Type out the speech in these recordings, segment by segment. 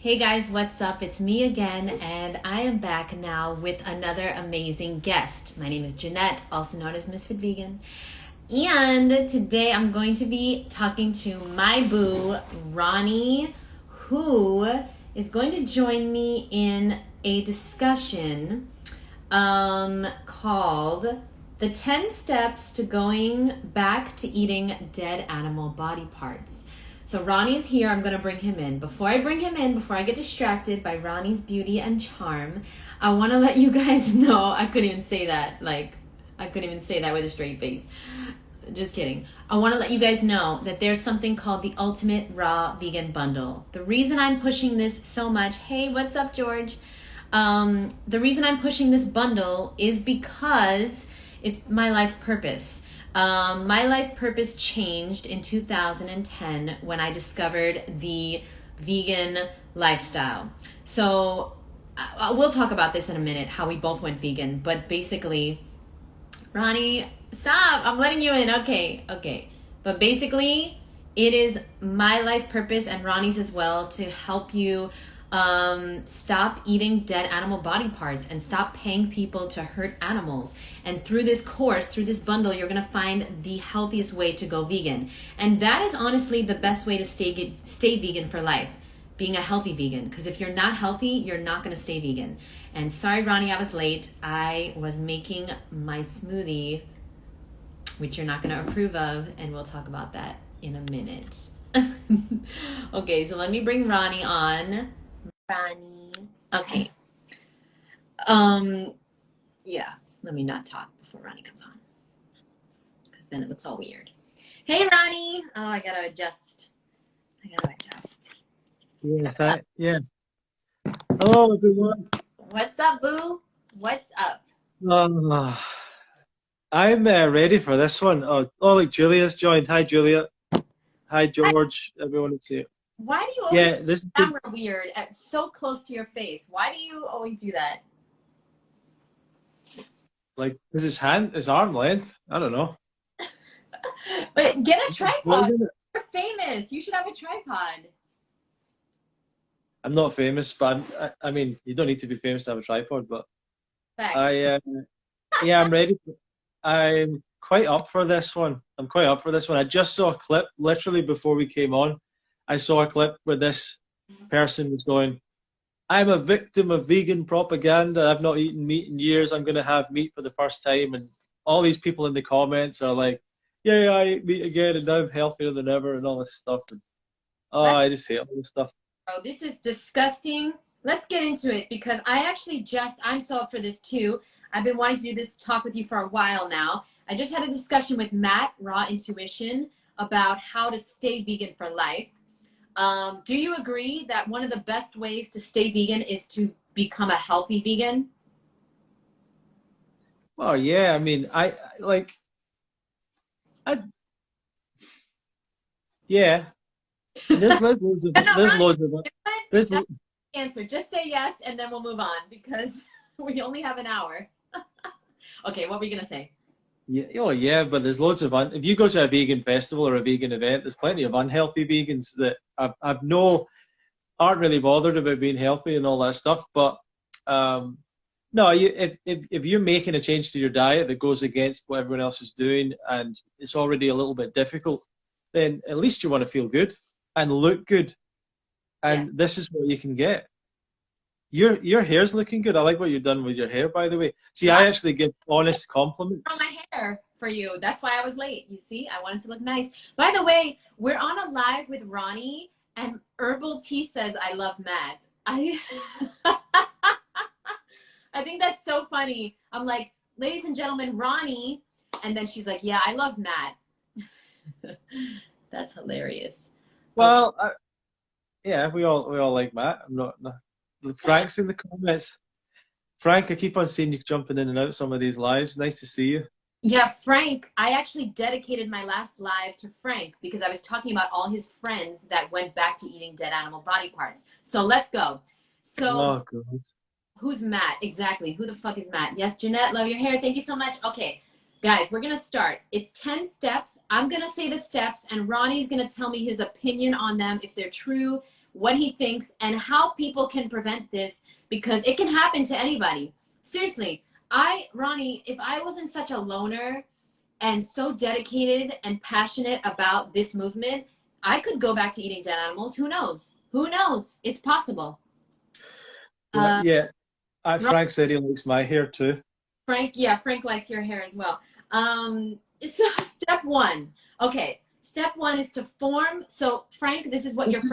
Hey guys, what's up? It's me again, and I am back now with another amazing guest. My name is Jeanette, also known as Ms.FitVegan. And today I'm going to be talking to my boo, Ronny, who is going to join me in a discussion called The 10 Steps to Going Back to Eating Dead Animal Body Parts. So Ronny's here. I'm going to bring him in. Before I bring him in, before I get distracted by Ronny's beauty and charm, I want to let you guys know, I couldn't even say that with a straight face. Just kidding. I want to let you guys know that there's something called the Ultimate Raw Vegan Bundle. The reason I'm pushing this so much, hey, what's up, George? The reason I'm pushing this bundle is because it's my life purpose. My life purpose changed in 2010 when I discovered the vegan lifestyle. So we'll talk about this in a minute, how we both went vegan. But basically, Ronny, stop. I'm letting you in. Okay. But basically, it is my life purpose and Ronny's as well to help you stop eating dead animal body parts and stop paying people to hurt animals. And through this course, through this bundle, you're going to find the healthiest way to go vegan. And that is honestly the best way to stay vegan for life, being a healthy vegan. Because if you're not healthy, you're not going to stay vegan. And sorry, Ronny, I was late. I was making my smoothie, which you're not going to approve of, and we'll talk about that in a minute. Okay, so let me bring Ronny on. Ronny. Okay. Yeah, let me not talk before Ronny comes on, because then it looks all weird. Hey, Ronny. Oh, I gotta adjust. Yeah. Hello, everyone. What's up, boo? What's up? Uh, I'm ready for this one. Look, Julia's joined. Hi, Julia. Hi, George. Everyone is here. Why do you always Yeah, this is camera weird at so close to your face? Why do you always do that? like this is his arm length. I don't know. But get a What tripod. is it? You're famous. You should have a tripod. I'm not famous, but I mean, you don't need to be famous to have a tripod. But Facts. yeah, I'm ready. I'm quite up for this one. I just saw a clip literally before we came on. I saw a clip where this person was going, I'm a victim of vegan propaganda. I've not eaten meat in years. I'm going to have meat for the first time. And all these people in the comments are like, yeah, I eat meat again and now I'm healthier than ever and all this stuff. And, I just hate all this stuff. Oh, this is disgusting. Let's get into it because I'm so up for this too. I've been wanting to do this talk with you for a while now. I just had a discussion with Matt, Raw Intuition, about how to stay vegan for life. Do you agree that one of the best ways to stay vegan is to become a healthy vegan? Well, yeah, I mean, yeah. There's loads of, No, there's Ronnie, loads of, there's, that's the answer. Just say yes and then we'll move on because we only have an hour. Okay, what were you going to say? yeah, oh yeah, but there's loads of, if you go to a vegan festival or a vegan event, there's plenty of unhealthy vegans that aren't really bothered about being healthy and all that stuff. But no, if you're making a change to your diet that goes against what everyone else is doing and it's already a little bit difficult, then at least you want to feel good and look good. And Yes. this is what you can get. Your hair's looking good. I like what you've done with your hair, by the way. See, I actually give honest On compliments. my hair for you. That's why I was late. You see, I wanted to look nice. By the way, we're on a live with Ronny, and Herbal Tea says, I love Matt. I think that's so funny. I'm like, ladies and gentlemen, Ronny. And then she's like, yeah, I love Matt. That's hilarious. Well, yeah, we all like Matt. I'm not. No. Frank's in the comments. Frank, I keep on seeing you jumping in and out some of these lives. Nice to see you. Yeah, Frank, I actually dedicated my last live to Frank because I was talking about all his friends that went back to eating dead animal body parts. So let's go. So Oh, God. who's Matt? Exactly. Who the fuck is Matt? Yes, Jeanette, love your hair. Thank you so much. Okay, guys, we're going to start. It's 10 steps. I'm going to say the steps, and Ronny's going to tell me his opinion on them, if they're true, what he thinks, and how people can prevent this, because it can happen to anybody. Seriously, Ronny, if I wasn't such a loner and so dedicated and passionate about this movement, I could go back to eating dead animals. Who knows? Who knows? It's possible. Yeah. Ron- Frank said he likes my hair too. Frank, yeah, Frank likes your hair as well. So step one. Okay, step one is to form. So Frank, this is what This your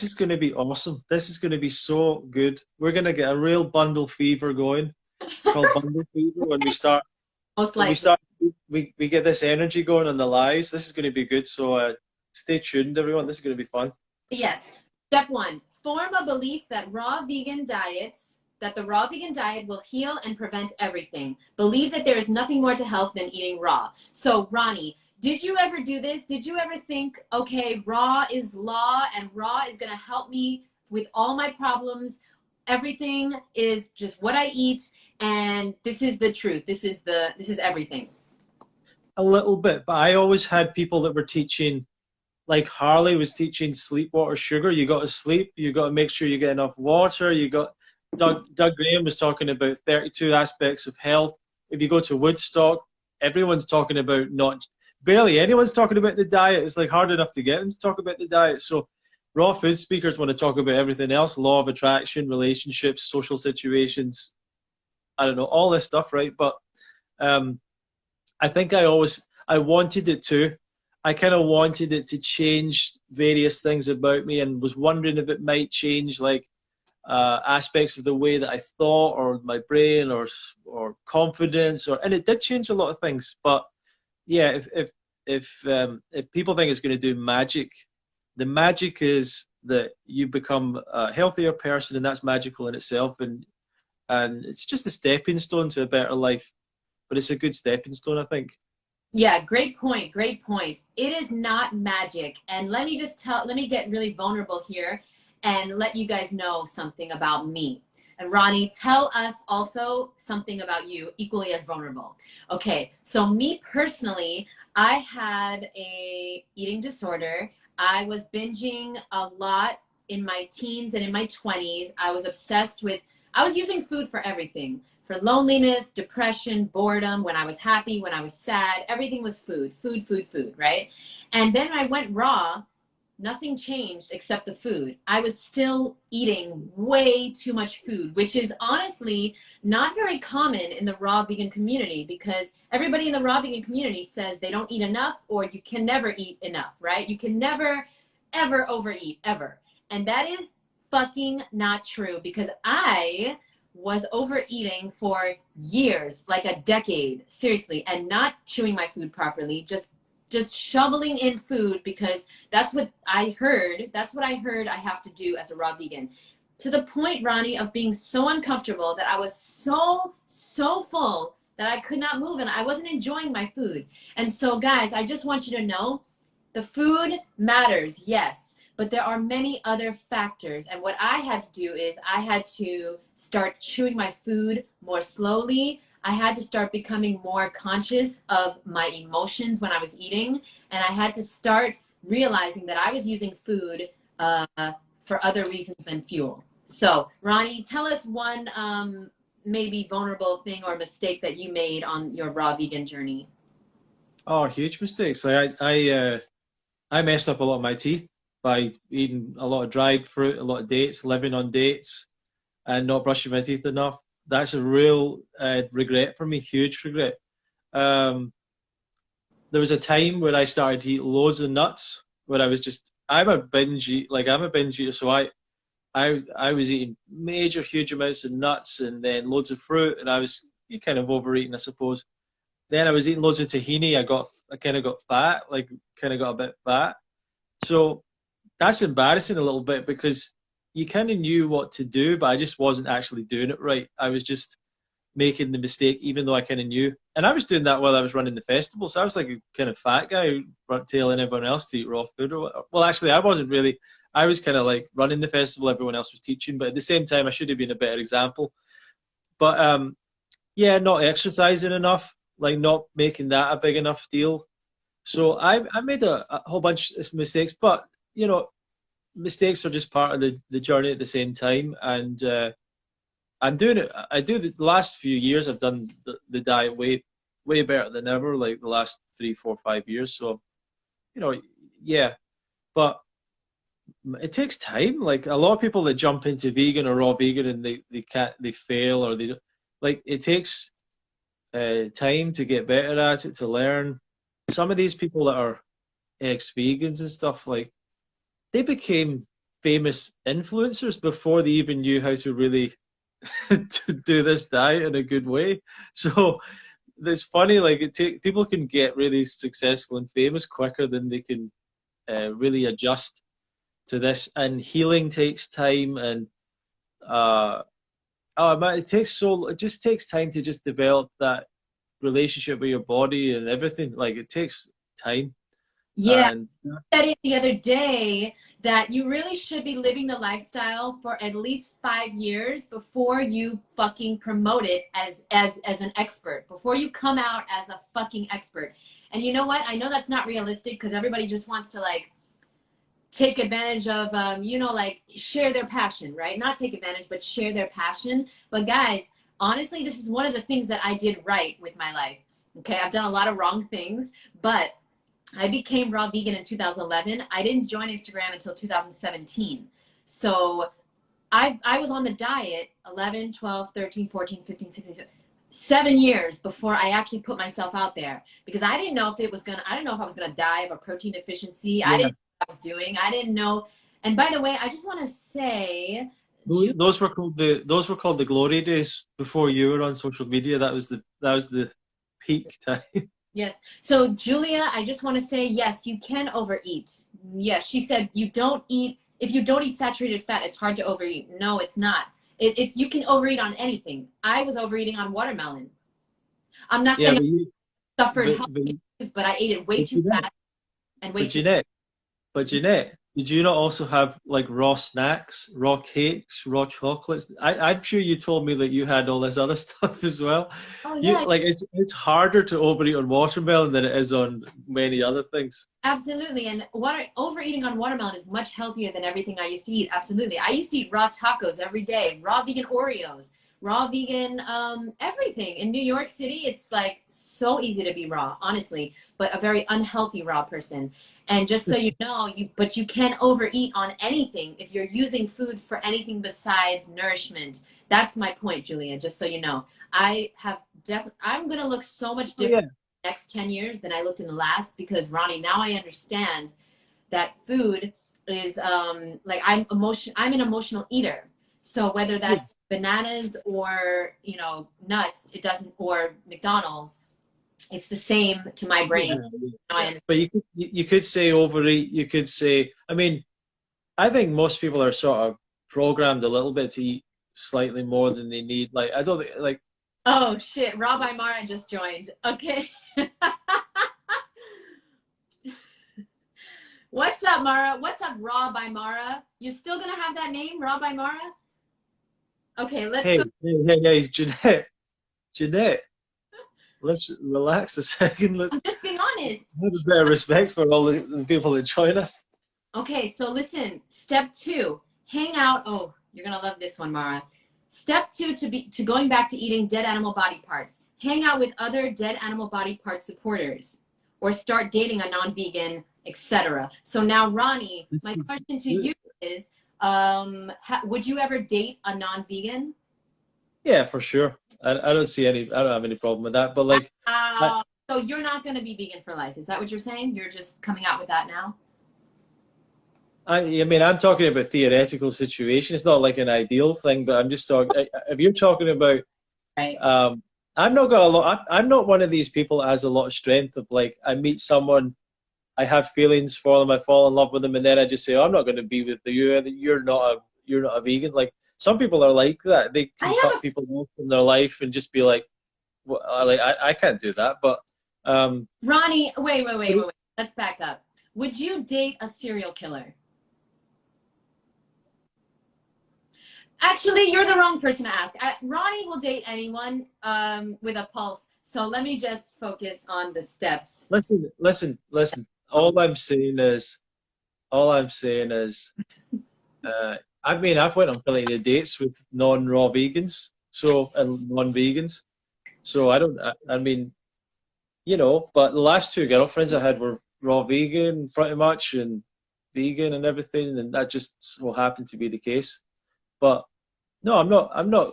is going to be awesome. This is going to be so good. We're going to get a real bundle fever going. It's called bundle fever when we start. most When we likely. start, we get this energy going on the lives. This is going to be good. So stay tuned, everyone. This is going to be fun. Yes. Step one, form a belief that the raw vegan diet will heal and prevent everything. Believe that there is nothing more to health than eating raw. So, Ronny, did you ever do this? Did you ever think, okay, raw is law and raw is going to help me with all my problems? Everything is just what I eat, and this is the truth. This is everything. A little bit, but I always had people that were teaching, like Harley was teaching sleep, water, sugar. You got to sleep. You got to make sure you get enough water. You got Doug Graham was talking about 32 aspects of health. If you go to Woodstock, everyone's talking about barely anyone's talking about the diet. It's like hard enough to get them to talk about the diet. So raw food speakers want to talk about everything else, law of attraction, relationships, social situations. I don't know, all this stuff, right? But I think I wanted it to. I kind of wanted it to change various things about me and was wondering if it might change like aspects of the way that I thought or my brain or confidence and it did change a lot of things. But yeah, if people think it's going to do magic, the magic is that you become a healthier person and that's magical in itself and it's just a stepping stone to a better life. But it's a good stepping stone, I think. Yeah, great point. Great point. It is not magic. And let me get really vulnerable here and let you guys know something about me. And Ronny, tell us also something about you equally as vulnerable. Okay, so me personally, I had a eating disorder. I was binging a lot in my teens and in my 20s. I was using food for everything, for loneliness, depression, boredom, when I was happy, when I was sad, everything was food, food, food, food, right? And then I went raw, nothing changed except the food. I was still eating way too much food, which is honestly not very common in the raw vegan community because everybody in the raw vegan community says they don't eat enough or you can never eat enough, right? You can never, ever overeat, ever. And that is fucking not true because I was overeating for years, like a decade, seriously, and not chewing my food properly, just shoveling in food because that's what I heard. That's what I heard I have to do as a raw vegan. To the point, Ronny, of being so uncomfortable that I was so full that I could not move and I wasn't enjoying my food. And so, guys, I just want you to know the food matters, yes, but there are many other factors. And what I had to do is I had to start chewing my food more slowly. I had to start becoming more conscious of my emotions when I was eating. And I had to start realizing that I was using food for other reasons than fuel. So, Ronny, tell us one maybe vulnerable thing or mistake that you made on your raw vegan journey. Oh, huge mistakes. I messed up a lot of my teeth by eating a lot of dried fruit, a lot of dates, living on dates, and not brushing my teeth enough. That's a real regret for me, huge regret. Um, there was a time where I started to eat loads of nuts, where I'm a binge eater, so I was eating major, huge amounts of nuts and then loads of fruit, and I was kind of overeating, I suppose. Then I was eating loads of tahini. I kind of got fat, like kind of got a bit fat. So that's embarrassing a little bit because you kind of knew what to do, but I just wasn't actually doing it right. I was just making the mistake, even though I kind of knew. And I was doing that while I was running the festival. So I was like a kind of fat guy telling everyone else to eat raw food. Well, actually, I wasn't really. I was kind of like running the festival. Everyone else was teaching, but at the same time, I should have been a better example. But yeah, not exercising enough, like not making that a big enough deal. So I made a whole bunch of mistakes, but you know, mistakes are just part of the journey at the same time. And I'm doing it. I do the last few years. I've done the diet way better than ever. Like the last 3, 4, 5 years. So yeah. But it takes time. Like a lot of people that jump into vegan or raw vegan and they fail or they like it takes time to get better at it, to learn. Some of these people that are ex-vegans and stuff, like they became famous influencers before they even knew how to really to do this diet in a good way. So it's funny, like people can get really successful and famous quicker than they can really adjust to this. And healing takes time, and oh man, it just takes time to just develop that relationship with your body and everything. Like it takes time. Yeah, And I said it the other day that you really should be living the lifestyle for at least 5 years before you fucking promote it as an expert, before you come out as a fucking expert. And you know what? I know that's not realistic because everybody just wants to like take advantage of like share their passion, right? Not take advantage, but share their passion. But guys, honestly, this is one of the things that I did right with my life. Okay, I've done a lot of wrong things, but I became raw vegan in 2011. I didn't join Instagram until 2017. So I was on the diet 11, 12, 13, 14, 15, 16, 7 years before I actually put myself out there, because I didn't know if I didn't know if I was going to die of a protein deficiency. I yeah, didn't know what I was doing. I didn't know. And by the way, I just want to say, those were called the glory days before you were on social media. That was the peak time. yes. So Julia, I just want to say, yes, you can overeat. Yes, she said you don't eat. If you don't eat saturated fat, it's hard to overeat. No, it's not. It's you can overeat on anything. I was overeating on watermelon. I'm not Yeah, saying but you, I suffered but health but, issues, but I ate it way but too fast and way But too. Jeanette, did you not also have like raw snacks, raw cakes, raw chocolates? I'm sure you told me that you had all this other stuff as well. Oh You yeah, like it's harder to overeat on watermelon than it is on many other things. absolutely. And overeating on watermelon is much healthier than everything I used to eat. Absolutely. I used to eat raw tacos every day, raw vegan Oreos, raw vegan everything. In New York City, it's like so easy to be raw, honestly, but a very unhealthy raw person. And just so you know, but you can overeat on anything if you're using food for anything besides nourishment. That's my point, Julia, just so you know. I'm going to look so much Oh different yeah, next 10 years than I looked in the last, because Ronnie, now I understand that food is like I'm an emotional eater. So whether yeah, that's bananas or, nuts, it doesn't, or McDonald's, it's the same to my brain. yeah. Now I But you could say overeat. You could say. I mean, I think most people are sort of programmed a little bit to eat slightly more than they need. Like I don't think like Oh shit, Rob Imara just joined. Okay. What's up, Mara? What's up, Rob Imara? You still gonna have that name, Rob Imara? Okay, let's hey, go. hey, Jeanette, let's relax a second. Let's I'm just being honest. have a bit of respect for all the people that join us. Okay, so listen, step 2, hang out. Oh, you're gonna love this one, Mara. Step 2 to going back to eating dead animal body parts. Hang out with other dead animal body part supporters, or start dating a non-vegan, etc. So now, Ronnie, This my is question to good. you is, would you ever date a non-vegan? Yeah, for sure. I don't have any problem with that. But like, I, So you're not gonna be vegan for life? Is that what you're saying? You're just coming out with that now? I mean, I'm talking about theoretical situation. It's not like an ideal thing, but I'm just talking. If you're talking about, Right. um, I've not got a lot. I'm not one of these people that has a lot of strength of like, I meet someone, I have feelings for them, I fall in love with them, and then I just say, oh, I'm not going to be with you. You're not a vegan. Like some people are like that. They I can have cut people off in their life and just be like, well, I can't do that. But Ronnie, wait, wait, but wait, wait, wait. Let's back up. Would you date a serial killer? Actually, you're the wrong person to ask. Ronnie will date anyone with a pulse. So let me just focus on the steps. listen. All I'm saying is all I'm saying is, I mean, I've went on plenty of dates with non-raw vegans, so and non-vegans. So I don't. I mean, you know, but the last two girlfriends I had were raw vegan, pretty much, and vegan and everything, and that just so happened to be the case. But no, I'm not. I'm not.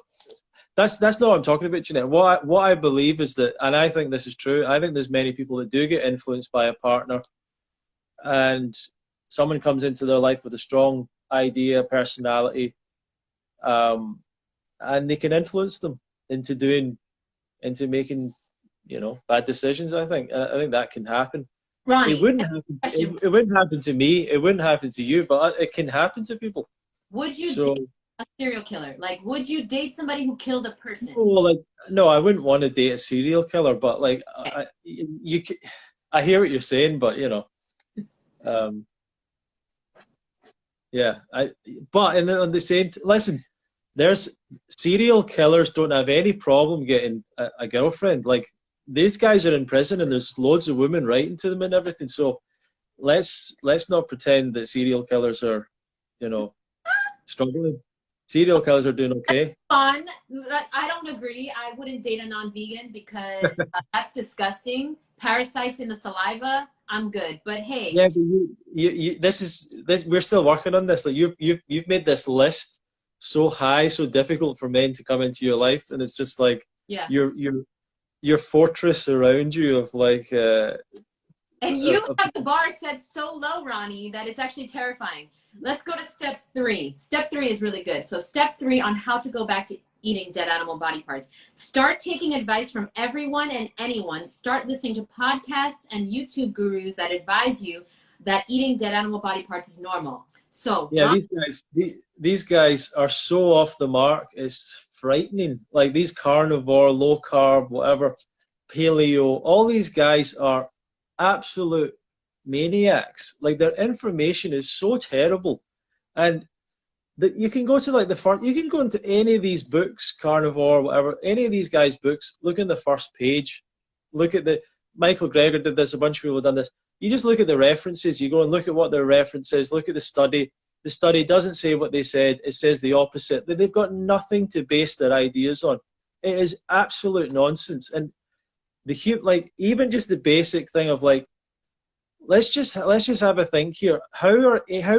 That's not what I'm talking about, Jeanette. What I believe is that, and I think this is true. I think there's many people that do get influenced by a partner, and someone comes into their life with a strong idea, personality, um, and they can influence them into doing, into making, you know, bad decisions. I think that can happen. It Ronnie, wouldn't happen. It wouldn't happen to me. It wouldn't happen to you, but it can happen to people. would you So, date a serial killer? Like, would you date somebody who killed a person? well, like, no, I wouldn't want to date a serial killer, but like, Okay. I hear what you're saying, but you know, um, yeah, but on the same, listen, there's serial killers don't have any problem getting a girlfriend. Like, these guys are in prison, and there's loads of women writing to them and everything. So let's not pretend that serial killers are, you know, struggling. Serial killers are doing okay. Fun. I don't agree. I wouldn't date a non-vegan because that's disgusting. Parasites in the saliva. I'm good. But hey, Yeah, but this. We're still working on this. Like you've made this list so high, so difficult for men to come into your life, and it's just like yeah. your fortress around you of like. And you have the bar set so low, Ronnie, that it's actually terrifying. Let's go to step 3. Step 3 is really good. So step 3 on how to go back to eating dead animal body parts. Start taking advice from everyone and anyone. Start listening to podcasts and YouTube gurus that advise you that eating dead animal body parts is normal. So Yeah, these guys are so off the mark. It's frightening. Like these carnivore, low carb, whatever, paleo, all these guys are absolute maniacs. Like their information is so terrible, and that you can go to like the first, you can go into any of these books, carnivore, whatever, any of these guys' books. Look in the first page. Look at the Michael Greger did this. A bunch of people have done this. You just look at the references. You go and look at what their reference is. Look at the study. The study doesn't say what they said. It says the opposite. They've got nothing to base their ideas on. It is absolute nonsense. And like even just the basic thing of like let's just have a think here. How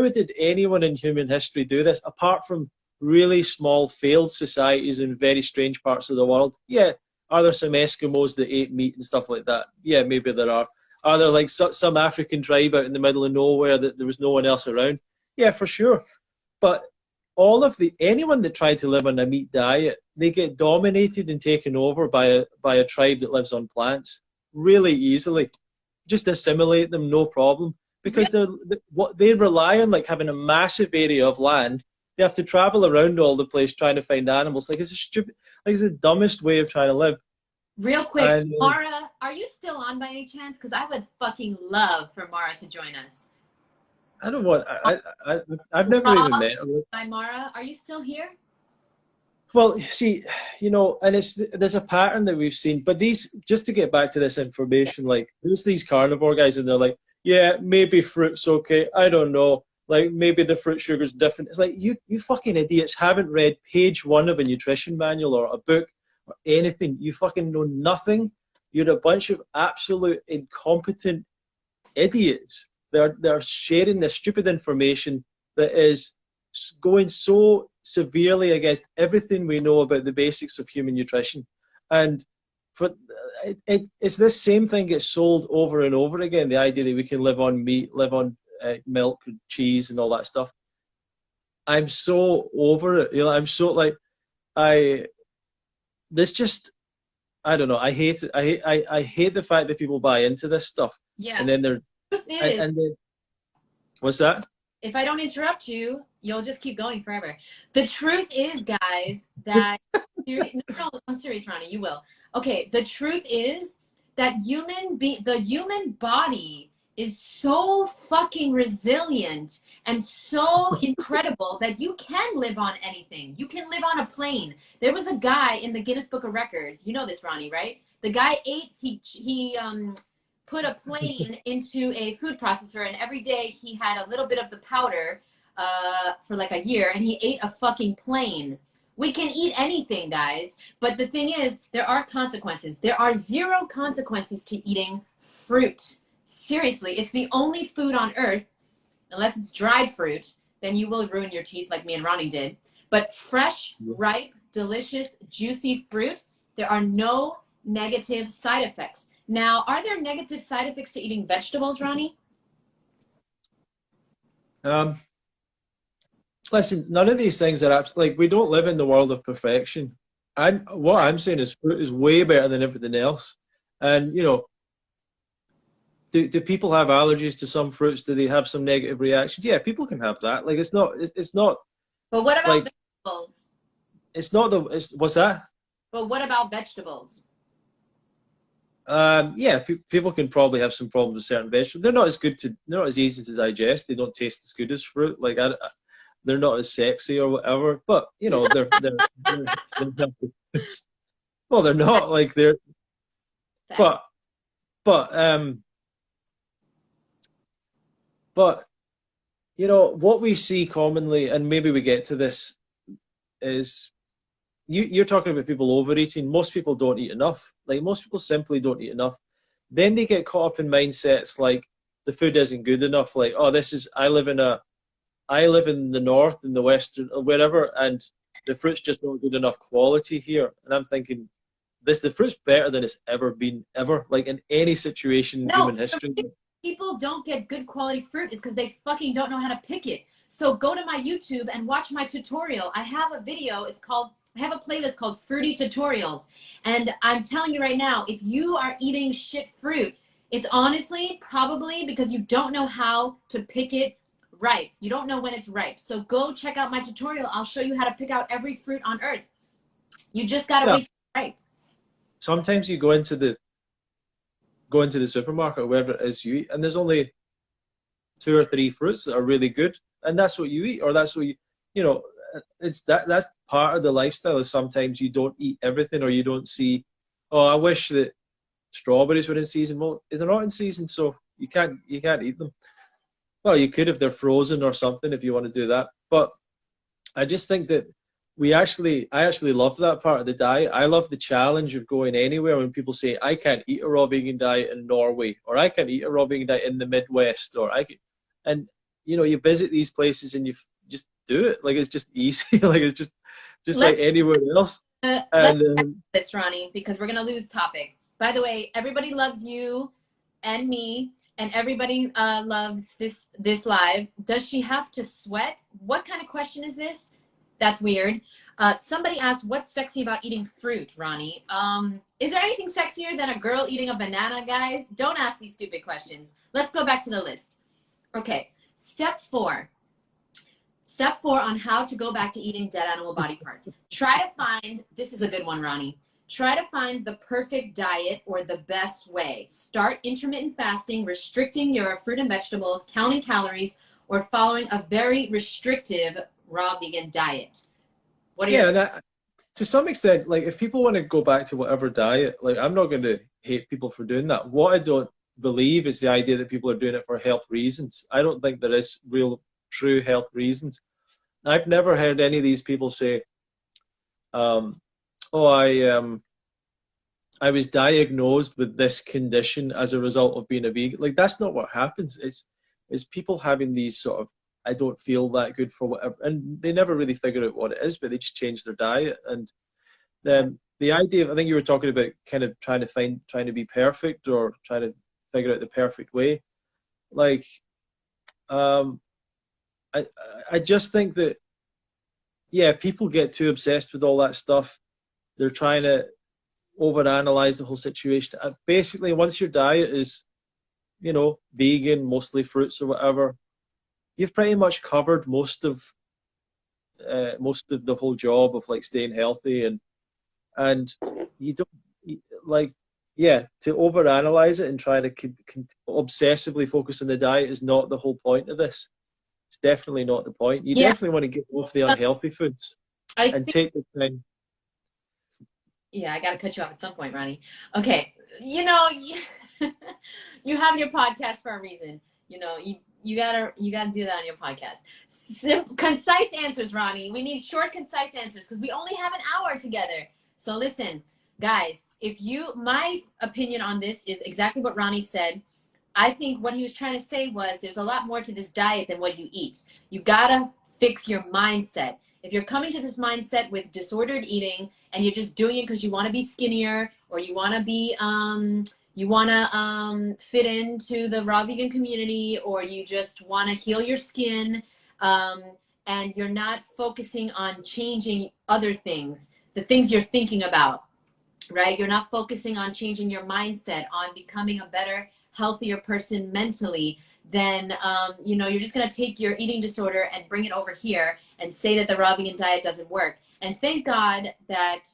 did anyone in human history do this apart from really small failed societies in very strange parts of the world? Yeah, are there some Eskimos that ate meat and stuff like that? Yeah, maybe there are. Are there like some African tribe out in the middle of nowhere that there was no one else around? Yeah, for sure. But anyone that tried to live on a meat diet, they get dominated and taken over by a tribe that lives on plants really easily. Just assimilate them, no problem, because they rely on like having a massive area of land. They have to travel around all the place trying to find animals. Like it's the dumbest way of trying to live. real quick, And Mara, are you still on by any chance? Because I would fucking love for Mara to join us. I don't want. I've never even met her. By Mara, are you still here? Well, see, you know, and there's a pattern that we've seen. But just to get back to this information, like there's these carnivore guys, and they're like, yeah, maybe fruit's okay. I don't know. Like maybe the fruit sugar's different. It's like you fucking idiots haven't read page 1 of a nutrition manual or a book or anything. You fucking know nothing. You're a bunch of absolute incompetent idiots. They're sharing this stupid information that is going so severely against everything we know about the basics of human nutrition. And for it's this same thing gets sold over and over again, the idea that we can live on meat, live on milk and cheese and all that stuff. I'm so over it. You know, I'm so like this just I don't know. I hate it. I hate the fact that people buy into this stuff. Yeah. And then they're and then what's that? If I don't interrupt you, you'll just keep going forever. The truth is, guys, that no, I'm serious, Ronnie. You will. Okay. The truth is that the human body is so fucking resilient and so incredible that you can live on anything. You can live on a plane. There was a guy in the Guinness Book of Records. You know this, Ronnie, right? The guy ate. put a plane into a food processor, and every day he had a little bit of the powder for like a year, and he ate a fucking plane. We can eat anything, guys. But the thing is, there are consequences. There are zero consequences to eating fruit. Seriously, it's the only food on earth, unless it's dried fruit, then you will ruin your teeth like me and Ronnie did. But fresh, ripe, delicious, juicy fruit, there are no negative side effects. Now, are there negative side effects to eating vegetables, Ronnie? Um, Listen, none of these things are absolutely like we don't live in the world of perfection. And what I'm saying is fruit is way better than everything else. And do people have allergies to some fruits? Do they have some negative reactions? Yeah, people can have that. Like it's not But what about like vegetables? it's not the it's what's that? But what about vegetables? Yeah, people can probably have some problems with certain vegetables. They're not as easy to digest. They don't taste as good as fruit. They're not as sexy or whatever. But they're healthy foods. Well, they're not like they're Facts. but but um but what we see commonly, and maybe we get to this, is you're talking about people overeating. Most people don't eat enough. Like most people simply don't eat enough. Then they get caught up in mindsets like the food isn't good enough. Like, oh, I live in the north, in the western, or wherever, and the fruit's just not good enough quality here. And I'm thinking, the fruit's better than it's ever been, ever. Like in any situation in No, human history. people don't get good quality fruit is because they fucking don't know how to pick it. So go to my YouTube and watch my tutorial. I have a video. I have a playlist called Fruity Tutorials. And I'm telling you right now, if you are eating shit fruit, it's honestly probably because you don't know how to pick it ripe. You don't know when it's ripe. So go check out my tutorial. I'll show you how to pick out every fruit on earth. You just got to Yeah. wait till it's ripe. Sometimes you go into the supermarket or wherever it is you eat, and there's only two or three fruits that are really good, and that's what you eat, or that's what you know. It's that's part of the lifestyle. Is sometimes you don't eat everything, or you don't see. Oh, I wish that strawberries were in season. Well, they're not in season, so you can't eat them. Well, you could if they're frozen or something if you want to do that. But I just think that I actually love that part of the diet. I love the challenge of going anywhere when people say, I can't eat a raw vegan diet in Norway, or I can't eat a raw vegan diet in the Midwest, or I can, and you visit these places and you just do it. Like it's just easy. Like it's just like Let's anywhere else. let's And this, Ronnie, because we're gonna lose topic. By the way, everybody loves you and me, and everybody loves this live. Does she have to sweat? What kind of question is this? That's weird. Somebody asked, what's sexy about eating fruit, Ronnie? Is there anything sexier than a girl eating a banana, guys? Don't ask these stupid questions. Let's go back to the list. Okay, step four. Step four on how to go back to eating dead animal body parts. Try to find, this is a good one, Ronnie. Try to find the perfect diet or the best way. Start intermittent fasting, restricting your fruit and vegetables, counting calories, or following a very restrictive raw vegan diet. What are yeah, your and to some extent, like if people want to go back to whatever diet, like I'm not going to hate people for doing that. What I don't believe is the idea that people are doing it for health reasons. I don't think there is real, true health reasons. I've never heard any of these people say, um, "Oh, I was diagnosed with this condition as a result of being a vegan." Like that's not what happens. It's people having these sort of I don't feel that good for whatever, and they never really figure out what it is, but they just change their diet. And the idea of, I think you were talking about kind of trying to be perfect or trying to figure out the perfect way. Like, um, I I just think that yeah, people get too obsessed with all that stuff. They're trying to overanalyze the whole situation. Basically, once your diet is vegan, mostly fruits or whatever, you've pretty much covered most of the whole job of like staying healthy and you don't like yeah, to overanalyze it and try to obsessively focus on the diet is not the whole point of this. It's definitely not the point. You yeah, definitely want to get off the unhealthy foods I and think take the time. yeah, I gotta cut you off at some point, Ronnie. Okay. You know, You have your podcast for a reason. You know, you gotta do that on your podcast. Concise answers, Ronnie. We need short, concise answers because we only have an hour together. So listen, guys, my opinion on this is exactly what Ronnie said. I think what he was trying to say was there's a lot more to this diet than what you eat. You gotta fix your mindset. If you're coming to this mindset with disordered eating and you're just doing it because you want to be skinnier or you want to be fit into the raw vegan community, or you just want to heal your skin, and you're not focusing on changing other things, the things you're thinking about, right? You're not focusing on changing your mindset, on becoming a better, healthier person mentally, then you're just going to take your eating disorder and bring it over here and say that the raw vegan diet doesn't work. And thank God that,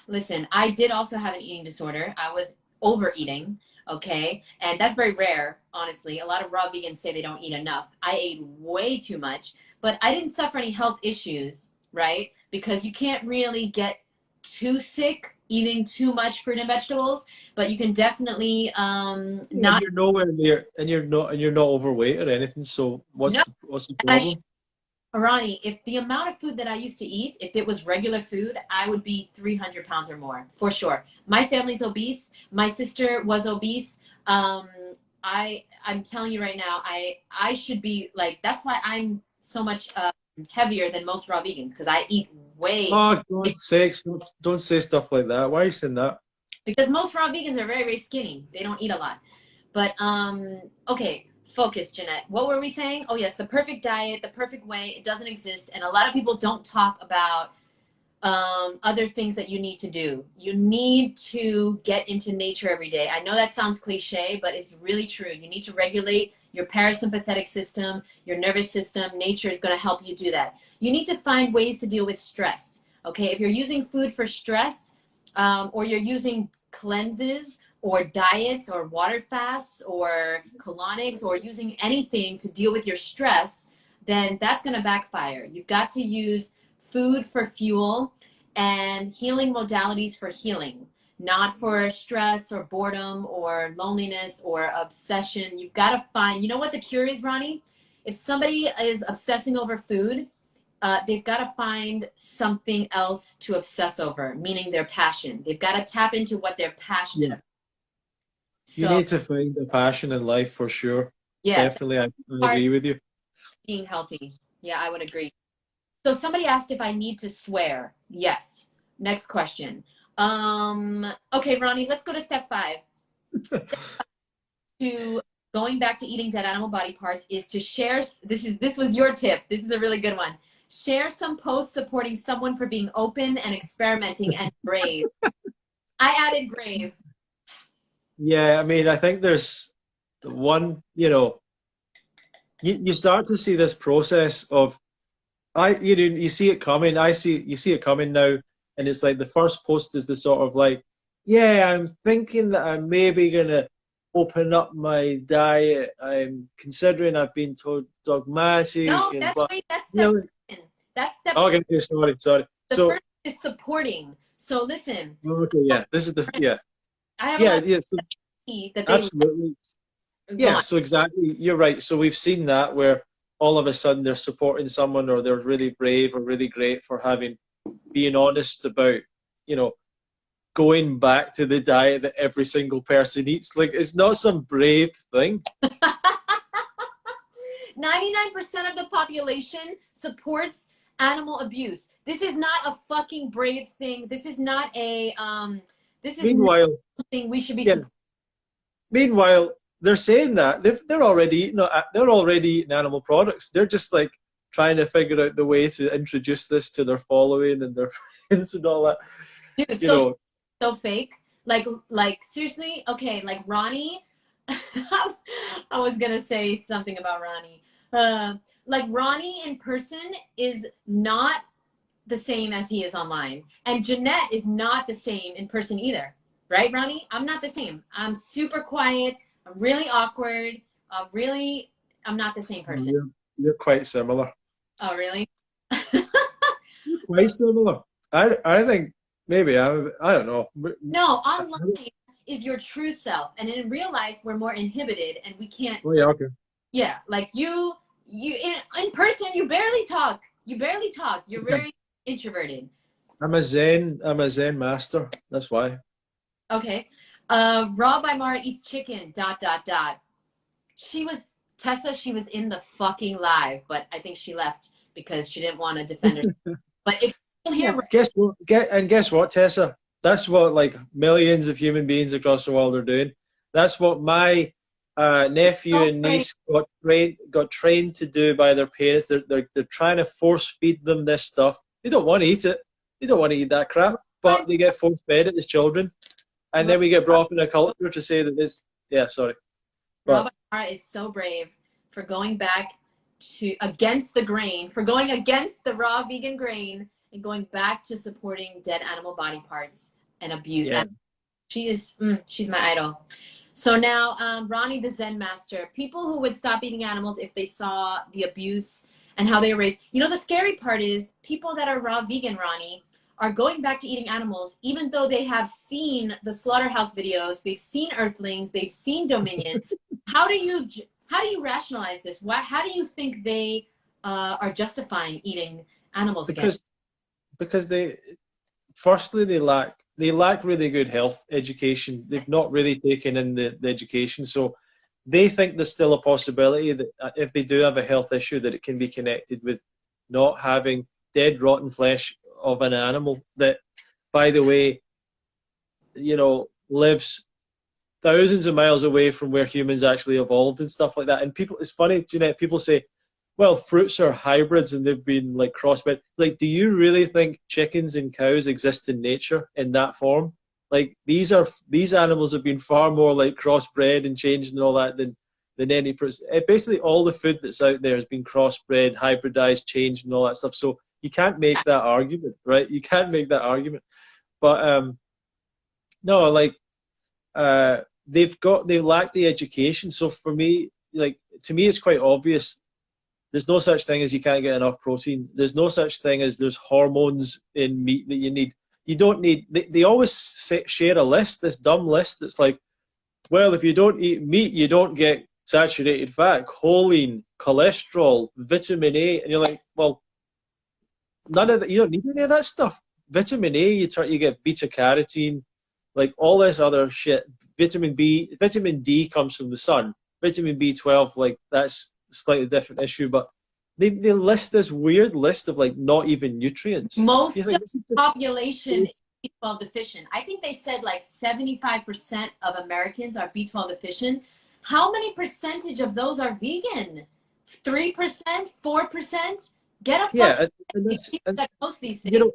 listen, I did also have an eating disorder. I was overeating, okay? And that's very rare, honestly. A lot of raw vegans say they don't eat enough. I ate way too much, but I didn't suffer any health issues, right? Because you can't really get too sick eating too much fruit and vegetables, but you can definitely And you're nowhere near, and you're not overweight or anything. So what's the problem? Ronnie, if the amount of food that I used to eat, if it was regular food, I would be 300 pounds or more, for sure. My family's obese. My sister was obese. I'm telling you right now, I should be like, that's why I'm so much heavier than most raw vegans, because I eat way. Oh, God's sakes, don't say stuff like that. Why are you saying that? Because most raw vegans are very, very skinny. They don't eat a lot. But, okay. Focus, Jeanette. What were we saying? Oh, yes, the perfect diet, the perfect way. It doesn't exist. And a lot of people don't talk about other things that you need to do. You need to get into nature every day. I know that sounds cliche, but it's really true. You need to regulate your parasympathetic system, your nervous system. Nature is going to help you do that. You need to find ways to deal with stress. Okay, if you're using food for stress, or you're using cleanses, or diets, or water fasts, or colonics, or using anything to deal with your stress, then that's going to backfire. You've got to use food for fuel and healing modalities for healing, not for stress or boredom or loneliness or obsession. You've got to find, you know what the cure is, Ronnie? If somebody is obsessing over food, they've got to find something else to obsess over, meaning their passion. They've got to tap into what they're passionate about. You need to find a passion in life for sure. Yeah, definitely, I agree with you. Being healthy. Yeah, I would agree. So somebody asked if I need to swear. Yes. Next question. Okay, Ronnie, let's go to step 5. To going back to eating dead animal body parts is to share. This was your tip. This is a really good one. Share some posts supporting someone for being open and experimenting and brave. I added brave. Yeah, I mean, I think there's one, you start to see this process of, you see it coming. You see it coming now, and it's like the first post is the sort of like, yeah, I'm thinking that I'm maybe gonna open up my diet. I'm considering, I've been told dogmatic. No, and that's blah. wait, that's step 7. That's step Okay, 7. sorry. The So first is supporting. So listen. okay, yeah, this is the I have a lot of that they absolutely. Yeah, so exactly, you're right. So we've seen that where all of a sudden they're supporting someone, or they're really brave or really great for being honest about, going back to the diet that every single person eats. Like, it's not some brave thing. 99% of the population supports animal abuse. This is not a fucking brave thing. This is not a this is not something we should be supporting. Meanwhile, they're saying that they're already eating animal products. They're just like trying to figure out the way to introduce this to their following and their friends and all that. Dude, so fake. Like seriously, okay, like Ronnie. I was gonna say something about Ronnie. Like Ronnie in person is not the same as he is online, and Jeanette is not the same in person either, right, Ronnie? I'm not the same. I'm super quiet. I'm really awkward. I'm not the same person. You're quite similar. Oh, really? You're quite similar. I think maybe I don't know. No, online is your true self. And in real life, we're more inhibited and we can't. Oh yeah, okay. Yeah, like you in person, you barely talk. You barely talk. You're Okay. very introverted. I'm a Zen master. That's why. Okay. Raw by Mara eats chicken. Dot dot dot. She was Tessa. She was in the fucking live, but I think she left because she didn't want to defend herself. But if you can hear, Guess what? Guess what, Tessa? That's what like millions of human beings across the world are doing. That's what my nephew so and great. niece got trained to do by their parents. They're trying to force feed them this stuff. They don't want to eat it. They don't want to eat that crap, but they get force fed it as children, and then we get brought up in a culture to say that this. Yeah, sorry, but Raw by Mara is so brave for going back to against the grain, for going against the raw vegan grain and going back to supporting dead animal body parts and abuse. yeah, She is, she's my idol. So now, Ronnie, the Zen master, people who would stop eating animals if they saw the abuse and how they were raised. You know, the scary part is people that are raw vegan, Ronnie, are going back to eating animals, even though they have seen the slaughterhouse videos, they've seen Earthlings, they've seen Dominion. How do you rationalize this? How do you think they are justifying eating animals again? Because they firstly they lack really good health education. They've not really taken in the education, so they think there's still a possibility that if they do have a health issue, that it can be connected with not having dead, rotten flesh of an animal that, by the way, you know, lives thousands of miles away from where humans actually evolved and stuff like that. And people, it's funny, Jeanette, people say, well, fruits are hybrids and they've been like crossbred. Like, do you really think chickens and cows exist in nature in that form? Like, these animals have been far more like crossbred and changed and all that than any fruits. Basically, all the food that's out there has been crossbred, hybridized, changed, and all that stuff. So you can't make that argument, right? You can't make that argument. But no, like they lack the education. So for me, like to me, it's quite obvious. There's no such thing as you can't get enough protein. There's no such thing as there's hormones in meat that you need. You don't need. They always share a list, this dumb list that's like, well, if you don't eat meat, you don't get saturated fat, choline, cholesterol, vitamin A, and you're like, well, none of that. You don't need any of that stuff. Vitamin A, you get beta carotene, like all this other shit. Vitamin D comes from the sun. Vitamin B12, like that's a slightly different issue, but they list this weird list of like not even nutrients. Most of the population is B12 deficient. I think they said like 75% of Americans are B12 deficient. How many percentage of those are vegan? 3%, 4%? Get a fucking that post these things. You know,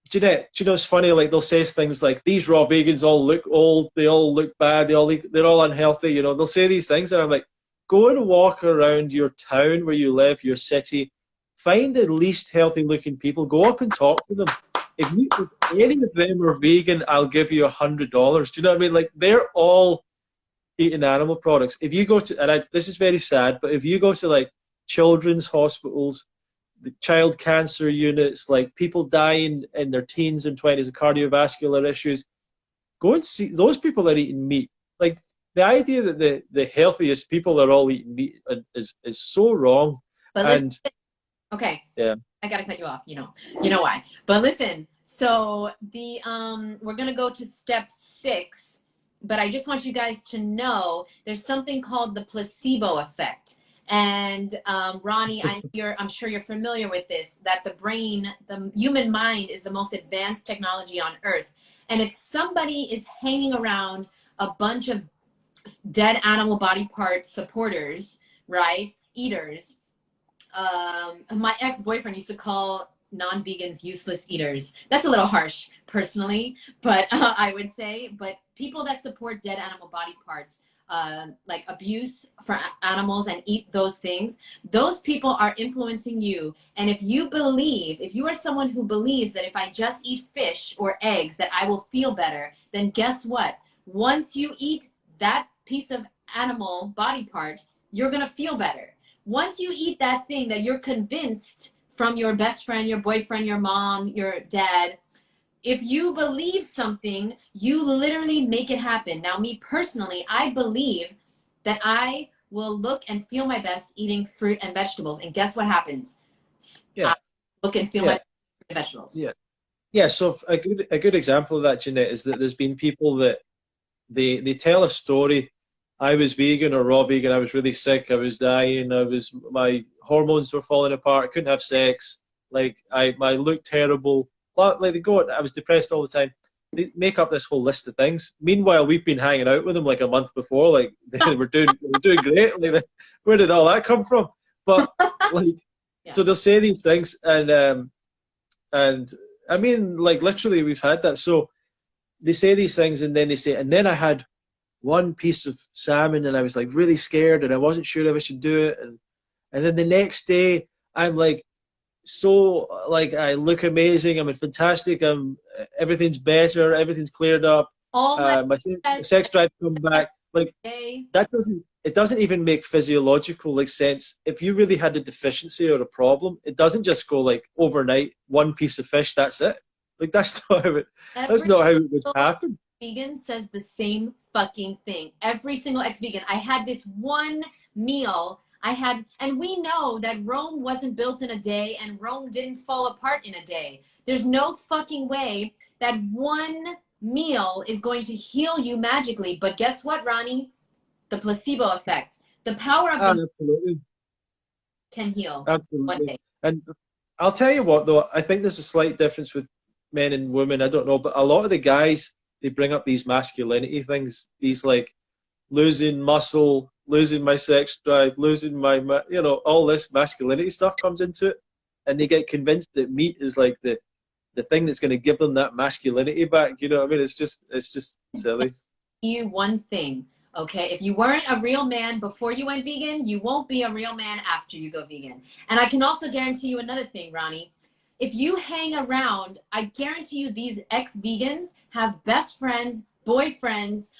Jeanette, you know, it's funny, like they'll say things like, these raw vegans all look old, they all look bad, they're all unhealthy, you know, they'll say these things and I'm like, go and walk around your town where you live, your city, find the least healthy looking people, go up and talk to them. If any of them are vegan, I'll give you $100. Do you know what I mean? Like they're all eating animal products. If you go to, this is very sad, but if you go to like children's hospitals, the child cancer units, like people dying in their teens and 20s of cardiovascular issues, go and see those people that are eating meat. Like the idea that the healthiest people are all eating meat is so wrong. But and listen, okay, yeah, I gotta cut you off. You know why. But listen, so the we're gonna go to step 6, but I just want you guys to know there's something called the placebo effect. And Ronnie, I'm sure you're familiar with this, that the brain, the human mind is the most advanced technology on earth. And if somebody is hanging around a bunch of dead animal body part supporters, right, eaters, my ex-boyfriend used to call non-vegans useless eaters. That's a little harsh, personally, but I would say, but people that support dead animal body parts, like abuse for animals and eat those things, those people are influencing you. And if you are someone who believes that if I just eat fish or eggs that I will feel better, then guess what? Once you eat that piece of animal body part, you're gonna feel better. Once you eat that thing that you're convinced from your best friend, your boyfriend, your mom, your dad, if you believe something, you literally make it happen. Now, me personally, I believe that I will look and feel my best eating fruit and vegetables. And guess what happens? Yeah, I look and feel my yeah, best eating vegetables. yeah, yeah. So a good example of that, Jeanette, is that there's been people that they tell a story. I was vegan or raw vegan. I was really sick. I was dying. My hormones were falling apart. I couldn't have sex. Like I looked terrible. Like they go, I was depressed all the time. They make up this whole list of things. Meanwhile, we've been hanging out with them like a month before. Like they were doing great. Like, where did all that come from? But like, Yeah. so they'll say these things, and I mean, like literally, we've had that. So they say these things, and then they say, and then I had one piece of salmon, and I was like really scared, and I wasn't sure if I should do it, and then the next day I'm like so like I look amazing, I'm fantastic, everything's better, everything's cleared up, All my my sex drive come back. Like day. that doesn't even make physiological like sense. If you really had a deficiency or a problem, it doesn't just go like overnight, one piece of fish, that's it. Like that's Every not how it would happen. vegan says the same fucking thing. Every single ex-vegan. I had this one meal and we know that Rome wasn't built in a day and Rome didn't fall apart in a day. There's no fucking way that one meal is going to heal you magically. But guess what, Ronnie? The placebo effect. The power of the Absolutely. can heal Absolutely. one day. And I'll tell you what, though, I think there's a slight difference with men and women. I don't know, but a lot of the guys, they bring up these masculinity things, these like losing muscle, losing my sex drive, losing my, all this masculinity stuff comes into it. And they get convinced that meat is like the thing that's going to give them that masculinity back. You know what I mean? It's just silly. You one thing, okay? If you weren't a real man before you went vegan, you won't be a real man after you go vegan. And I can also guarantee you another thing, Ronnie. If you hang around, I guarantee you these ex-vegans have best friends, boyfriends,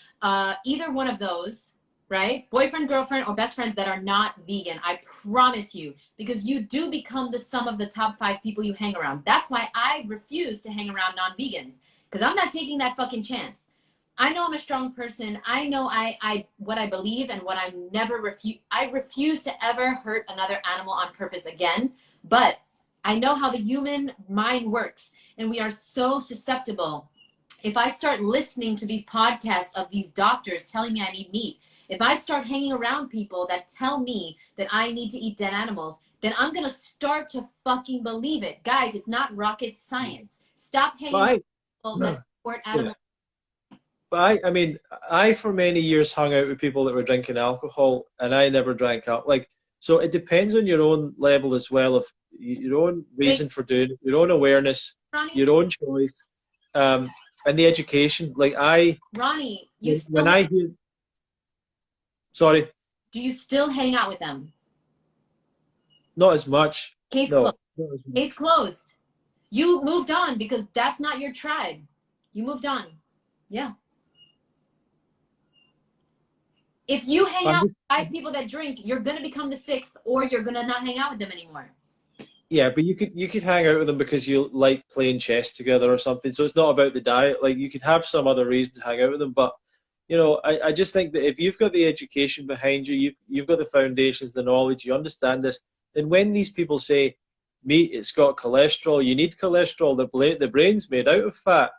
either one of those, right? Boyfriend, girlfriend, or best friends that are not vegan. I promise you, because you do become the sum of the top 5 people you hang around. That's why I refuse to hang around non-vegans, because I'm not taking that fucking chance. I know I'm a strong person. I know what I believe and what I refuse to ever hurt another animal on purpose again. But I know how the human mind works, and we are so susceptible. If I start listening to these podcasts of these doctors telling me I need meat, if I start hanging around people that tell me that I need to eat dead animals, then I'm going to start to fucking believe it. Guys, it's not rocket science. Stop hanging around people that support animals. But I for many years hung out with people that were drinking alcohol, and I never drank alcohol. Like, so it depends on your own level as well, of your own reason for doing it, your own awareness, Ronnie, your own choice, and the education. Like Ronnie, when I hear, sorry, do you still hang out with them? not as much. Case No, closed. Case closed. You moved on because that's not your tribe. You moved on. Yeah. If you hang out with 5 people that drink, you're going to become the 6th, or you're going to not hang out with them anymore. Yeah, but you could hang out with them because you like playing chess together or something. So it's not about the diet. Like, you could have some other reason to hang out with them. But, I just think that if you've got the education behind you, you've got the foundations, the knowledge, you understand this, then when these people say, meat, it's got cholesterol, you need cholesterol, the brain's made out of fat.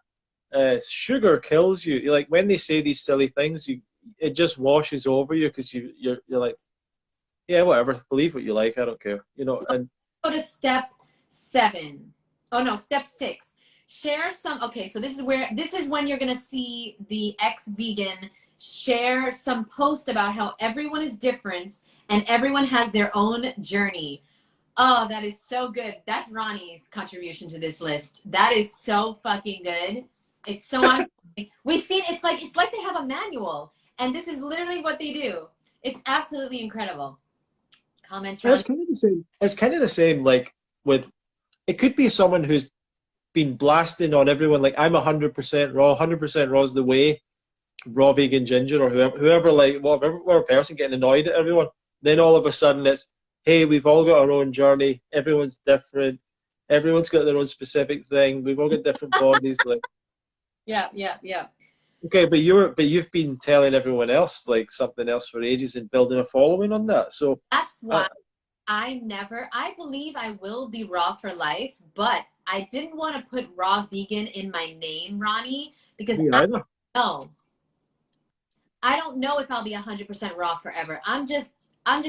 Sugar kills you. Like, when they say these silly things, it just washes over you because you're like, yeah, whatever, believe what you like, I don't care, and go to step 7. Oh no, step 6. Share some, okay, so this is when you're gonna see the ex-vegan share some post about how everyone is different and everyone has their own journey. Oh, that is so good. That's Ronnie's contribution to this list. That is so fucking good. It's so on. We've seen, it's like they have a manual, and this is literally what they do. It's absolutely incredible. Comments, Ronnie? it's kind of the same. It's kind of the same, like, with, it could be someone who's been blasting on everyone, like, I'm 100% raw, 100% raw is the way, raw vegan ginger, or whoever, like, whatever person getting annoyed at everyone. Then all of a sudden it's, hey, we've all got our own journey, everyone's different, everyone's got their own specific thing. We've all got different bodies. Like, Yeah. okay, but you've been telling everyone else like something else for ages and building a following on that. So That's uh, why I believe I will be raw for life, but I didn't want to put raw vegan in my name, Ronnie, because me either. know I don't know if I'll be 100% raw forever. I'm just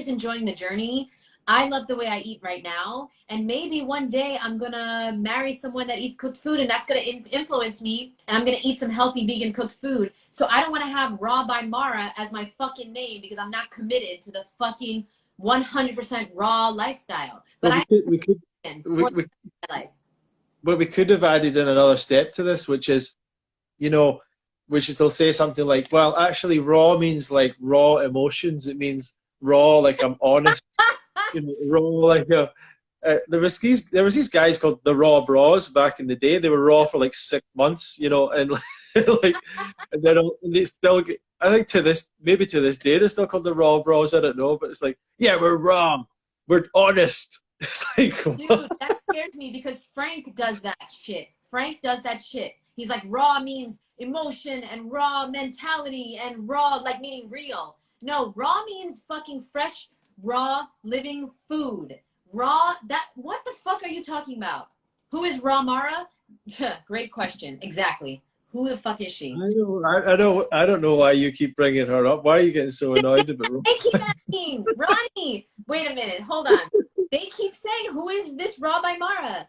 enjoying the journey. I love the way I eat right now, and maybe one day I'm gonna marry someone that eats cooked food, and that's gonna influence me, and I'm gonna eat some healthy vegan cooked food. So I don't want to have Raw by Mara as my fucking name because I'm not committed to the fucking 100% raw lifestyle. But Well, am we, for we, my life. but we could have added in another step to this, which is, you know, which is they'll say something like, well, actually, raw means like raw emotions. It means raw, like I'm honest. You know, raw, like there was these guys called the Raw Bras back in the day. They were raw for like 6 months, you know, and like, and then they still get. I think maybe to this day, they're still called the Raw Bras. I don't know, but it's like, yeah, we're raw, we're honest. It's like, Dude, that scares me because Frank does that shit. Frank does that shit. He's like, raw means emotion and raw mentality and raw, like meaning real. No, raw means fucking fresh, raw, living food. Raw, what the fuck are you talking about? Who is Raw Mara? Great question. Exactly. Who the fuck is she? I don't know why you keep bringing her up. Why are you getting so annoyed about her? They keep asking, Ronnie, wait a minute, hold on. They keep saying, who is this Raw by Mara?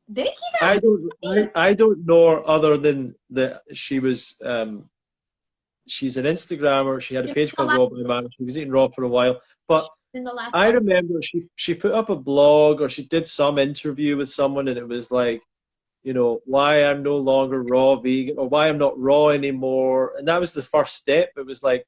They keep asking me. I don't know her other than that she was she's an Instagrammer. She had a page called Raw by Man. She was eating raw for a while. But In the last I one. remember she put up a blog or she did some interview with someone and it was like, you know, why I'm no longer raw vegan or why I'm not raw anymore. And that was the first step. It was like,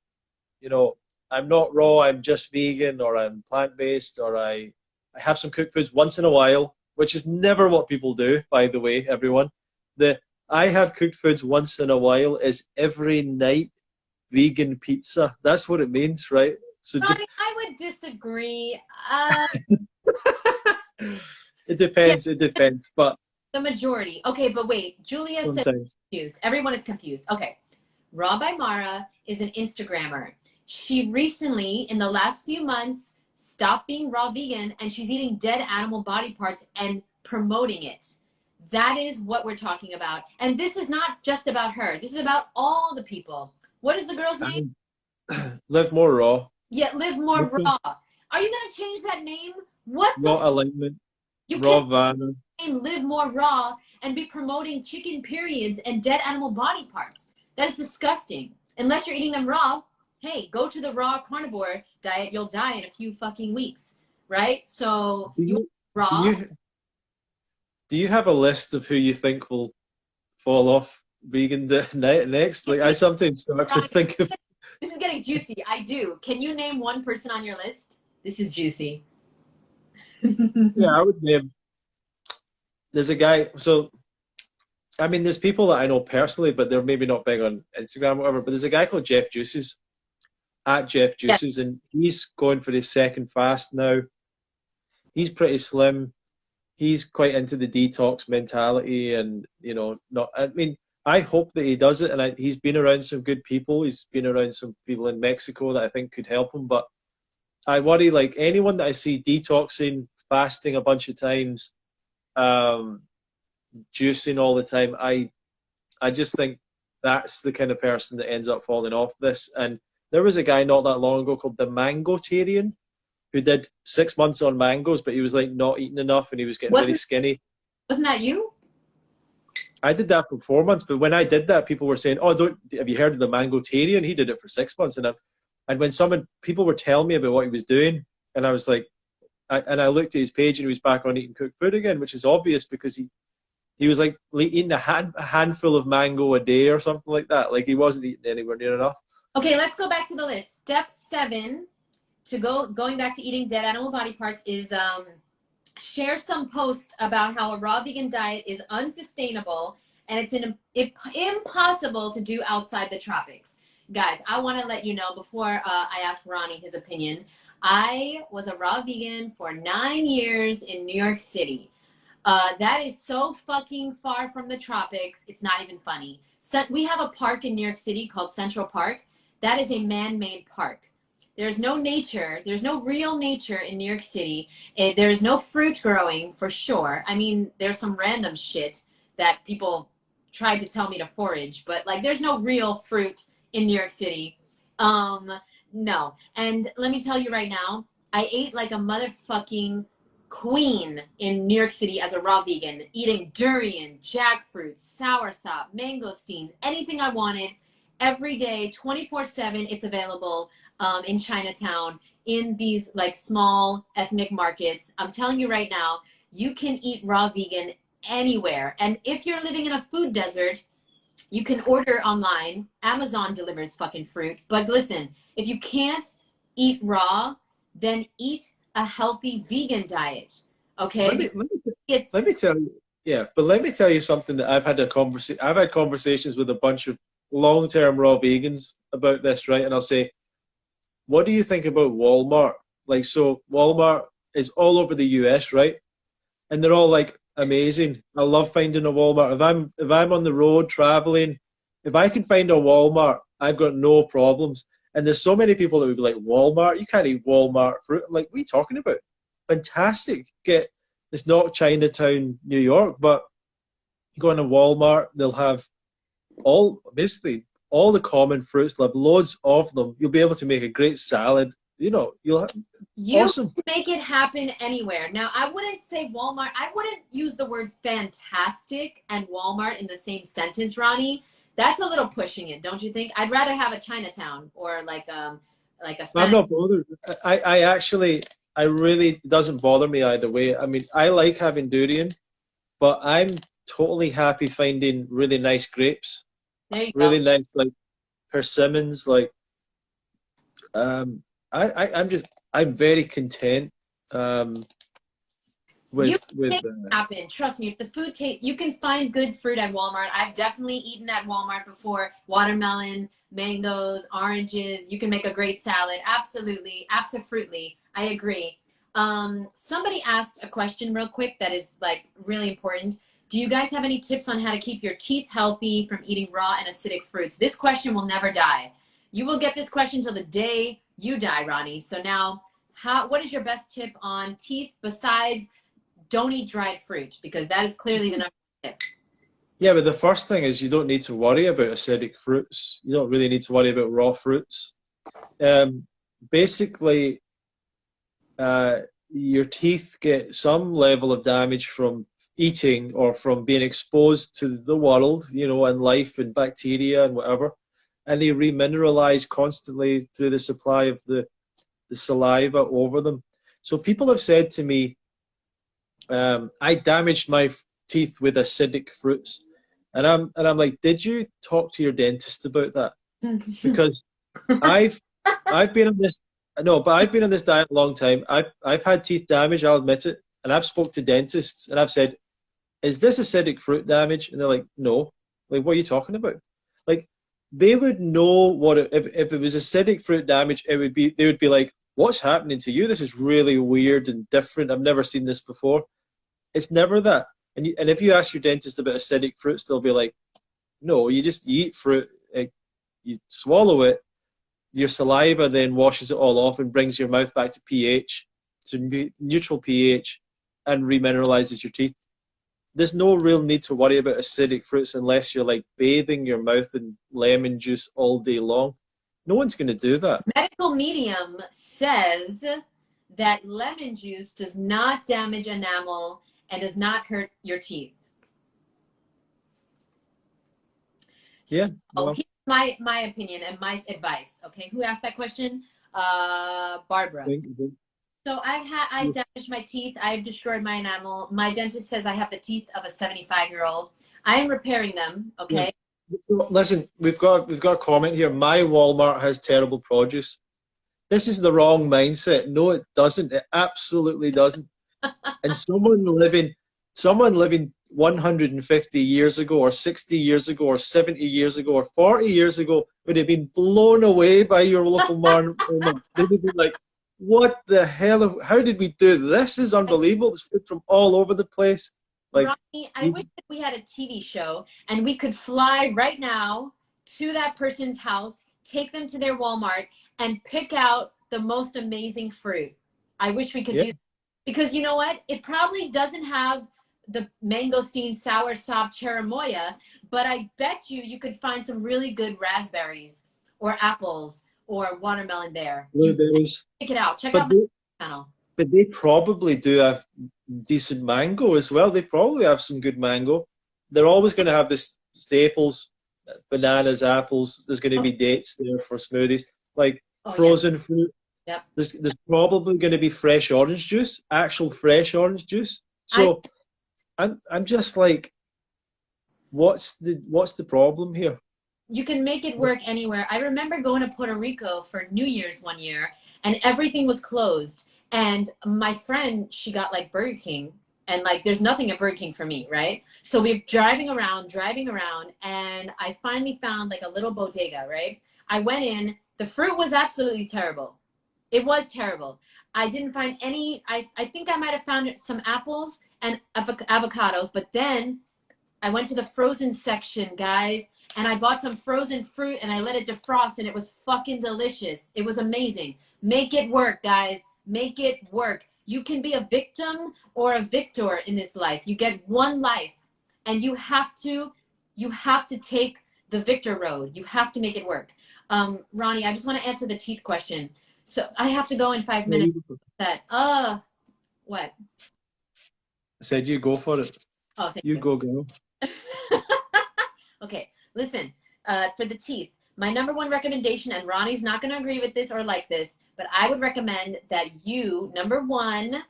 you know, I'm not raw, I'm just vegan or I'm plant-based or I have some cooked foods once in a while, which is never what people do, by the way, everyone. The I have cooked foods once in a while is every night vegan pizza. That's what it means, right? So just Ronnie, I would disagree. it Yeah, depends, it depends, but the majority. Okay, but wait. Julia said sometimes. confused. Everyone is confused. Okay. Raw by Mara is an Instagrammer. She recently, in the last few months, stopped being raw vegan and she's eating dead animal body parts and promoting it. That is what we're talking about. And this is not just about her. This is about all the people. What is the girl's name? Live more raw. Yeah, Live More Raw. Are you going to change that name? What the Raw alignment, You raw can't vanna. Live More Raw and be promoting chicken periods and dead animal body parts. That is disgusting. Unless you're eating them raw, hey, go to the raw carnivore diet. You'll die in a few fucking weeks, right? So Do you want you, do raw? you do you have a list of who you think will fall off vegan next? Like I sometimes start to think of. This is getting juicy. I do. Can you name one person on your list? This is juicy. Yeah, I would name. There's a guy. So I mean, there's people that I know personally, but they're maybe not big on Instagram or whatever. But there's a guy called Jeff Juices at Jeff Yeah. Juices, and he's going for his second fast now. He's pretty slim. He's quite into the detox mentality, and you know, not. I mean, I hope that he does it, and he's been around some good people. He's been around some people in Mexico that I think could help him. But I worry, like anyone that I see detoxing, fasting a bunch of times, um, juicing all the time. I just think that's the kind of person that ends up falling off this. And there was a guy not that long ago called the Mangotarian who did 6 months on mangoes, but he was like not eating enough and he was getting really Wasn't skinny. wasn't that you? I did that for 4 months, but when I did that, people were saying, "Oh, don't have you heard of the Mangotarian? He did it for 6 months." And when people were telling me about what he was doing, and I was like, I looked at his page and he was back on eating cooked food again, which is obvious because he was like eating a handful of mango a day or something like that. Like he wasn't eating anywhere near enough. Okay, let's go back to the list. Step 7 to going back to eating dead animal body parts is share some post about how a raw vegan diet is unsustainable and it's impossible to do outside the tropics. Guys, I want to let you know before I ask Ronnie his opinion. I was a raw vegan for 9 years in New York City. That is so fucking far from the tropics. It's not even funny. So we have a park in New York City called Central Park. That is a man-made park. There's no nature. There's no real nature in New York City. There's no fruit growing for sure. I mean, there's some random shit that people tried to tell me to forage, but like, there's no real fruit in New York City. No. And let me tell you right now, I ate like a motherfucking queen in New York City as a raw vegan, eating durian, jackfruit, soursop, mangosteens, anything I wanted every day, 24/7. It's available in Chinatown, in these like small ethnic markets. I'm telling you right now, you can eat raw vegan anywhere. And if you're living in a food desert, you can order online. Amazon delivers fucking fruit. But listen, if you can't eat raw, then eat a healthy vegan diet. Okay? Let me tell you, yeah, but let me tell you something that I've had conversations with a bunch of long-term raw vegans about this, right? And I'll say, what do you think about Walmart? Like, so Walmart is all over the US, right? And they're all like amazing. I love finding a Walmart. If I'm on the road traveling, if I can find a Walmart, I've got no problems. And there's so many people that would be like, Walmart? You can't eat Walmart fruit. I'm like, what are you talking about? Fantastic. It's not Chinatown, New York, but you go into Walmart, they'll have basically all the common fruits. They'll have loads of them. You'll be able to make a great salad. You know, You awesome. can make it happen anywhere. Now, I wouldn't say Walmart. I wouldn't use the word fantastic and Walmart in the same sentence, Ronnie. That's a little pushing it, don't you think? I'd rather have a Chinatown or like a I'm not bothered. I really, it doesn't bother me either way. I mean, I like having durian, but I'm totally happy finding really nice grapes, There you really go. nice like persimmons. Like, I'm very content You with can make it happen. Trust me. If the food tastes, you can find good fruit at Walmart. I've definitely eaten at Walmart before. Watermelon, mangoes, oranges. You can make a great salad. Absolutely. Absolutely. I agree. Somebody asked a question real quick that is like really important. Do you guys have any tips on how to keep your teeth healthy from eating raw and acidic fruits? This question will never die. You will get this question till the day you die, Ronnie. So now, what is your best tip on teeth besides don't eat dried fruit? Because that is clearly the number one tip. Yeah, but the first thing is you don't need to worry about acidic fruits. You don't really need to worry about raw fruits. Basically, your teeth get some level of damage from eating or from being exposed to the world, you know, and life and bacteria and whatever, and they remineralize constantly through the supply of the saliva over them. So people have said to me, I damaged my teeth with acidic fruits, and I'm like, did you talk to your dentist about that? Because I've been on this. No, but I've been on this diet a long time. I've had teeth damage. I'll admit it, and I've spoke to dentists, and I've said, "Is this acidic fruit damage?" And they're like, "No." Like, what are you talking about? Like, they would know what if it was acidic fruit damage. They would be like, "What's happening to you? This is really weird and different. I've never seen this before." It's never that. And if you ask your dentist about acidic fruits, they'll be like, "No, you eat fruit, you swallow it. Your saliva then washes it all off and brings your mouth back to pH, to neutral pH, and remineralizes your teeth. There's no real need to worry about acidic fruits unless you're like bathing your mouth in lemon juice all day long. No one's going to do that. Medical Medium says that lemon juice does not damage enamel and does not hurt your teeth. Yeah. So here's my opinion and my advice. Okay, who asked that question? Barbara. So I've damaged my teeth. I've destroyed my enamel. My dentist says I have the teeth of a 75-year-old. I am repairing them. Okay. Yeah. So, listen, we've got a comment here. My Walmart has terrible produce. This is the wrong mindset. No, it doesn't. It absolutely doesn't. And someone living 150 years ago, or 60 years ago, or 70 years ago, or 40 years ago would have been blown away by your local Walmart. They would be like, what the hell? How did we do this? This is unbelievable. There's food from all over the place. Like, Ronnie, I wish even, that we had a TV show and we could fly right now to that person's house, take them to their Walmart, and pick out the most amazing fruit. I wish we could yeah, do that. Because you know what? It probably doesn't have the mangosteen sour sop cherimoya, but I bet you could find some really good raspberries or apples or watermelon there. You blueberries. check it out. Check But out my they, channel. but they probably do have decent mango as well. They probably have some good mango. They're always going to have this staples, bananas, apples. There's going to be dates there for smoothies, like Oh yes. frozen fruit. Yep. There's probably going to be fresh orange juice, actual fresh orange juice. I So I'm just like, what's the problem here? You can make it work anywhere. I remember going to Puerto Rico for New Year's one year and everything was closed. And my friend, she got like Burger King and like there's nothing at Burger King for me, right? So we're driving around, and I finally found like a little bodega, right? I went in, the fruit was absolutely terrible. It was terrible. I didn't find any, I think I might have found some apples and avocados, but then I went to the frozen section, guys, and I bought some frozen fruit and I let it defrost and it was fucking delicious. It was amazing. Make it work, guys. Make it work. You can be a victim or a victor in this life. You get one life and you have to take the victor road. You have to make it work. Ronnie, I just want to answer the teeth question. So I have to go in 5 minutes. That what? I said you go for it. Oh, thank You you. go, girl. Okay, listen, for the teeth, my number one recommendation, and Ronnie's not going to agree with this or like this, but I would recommend that you, number one,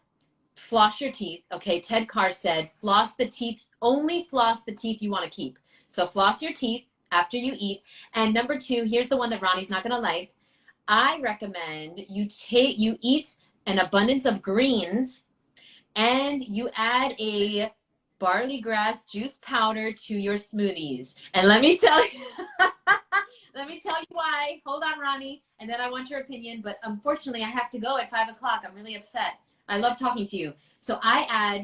floss your teeth. Okay, Ted Carr said, floss the teeth, only floss the teeth you want to keep. So floss your teeth after you eat. And number two, here's the one that Ronnie's not going to like. I recommend you eat an abundance of greens and you add a barley grass juice powder to your smoothies. And let me tell you, let me tell you why. Hold on, Ronnie, and then I want your opinion. But unfortunately, I have to go at 5 o'clock. I'm really upset. I love talking to you. So uh,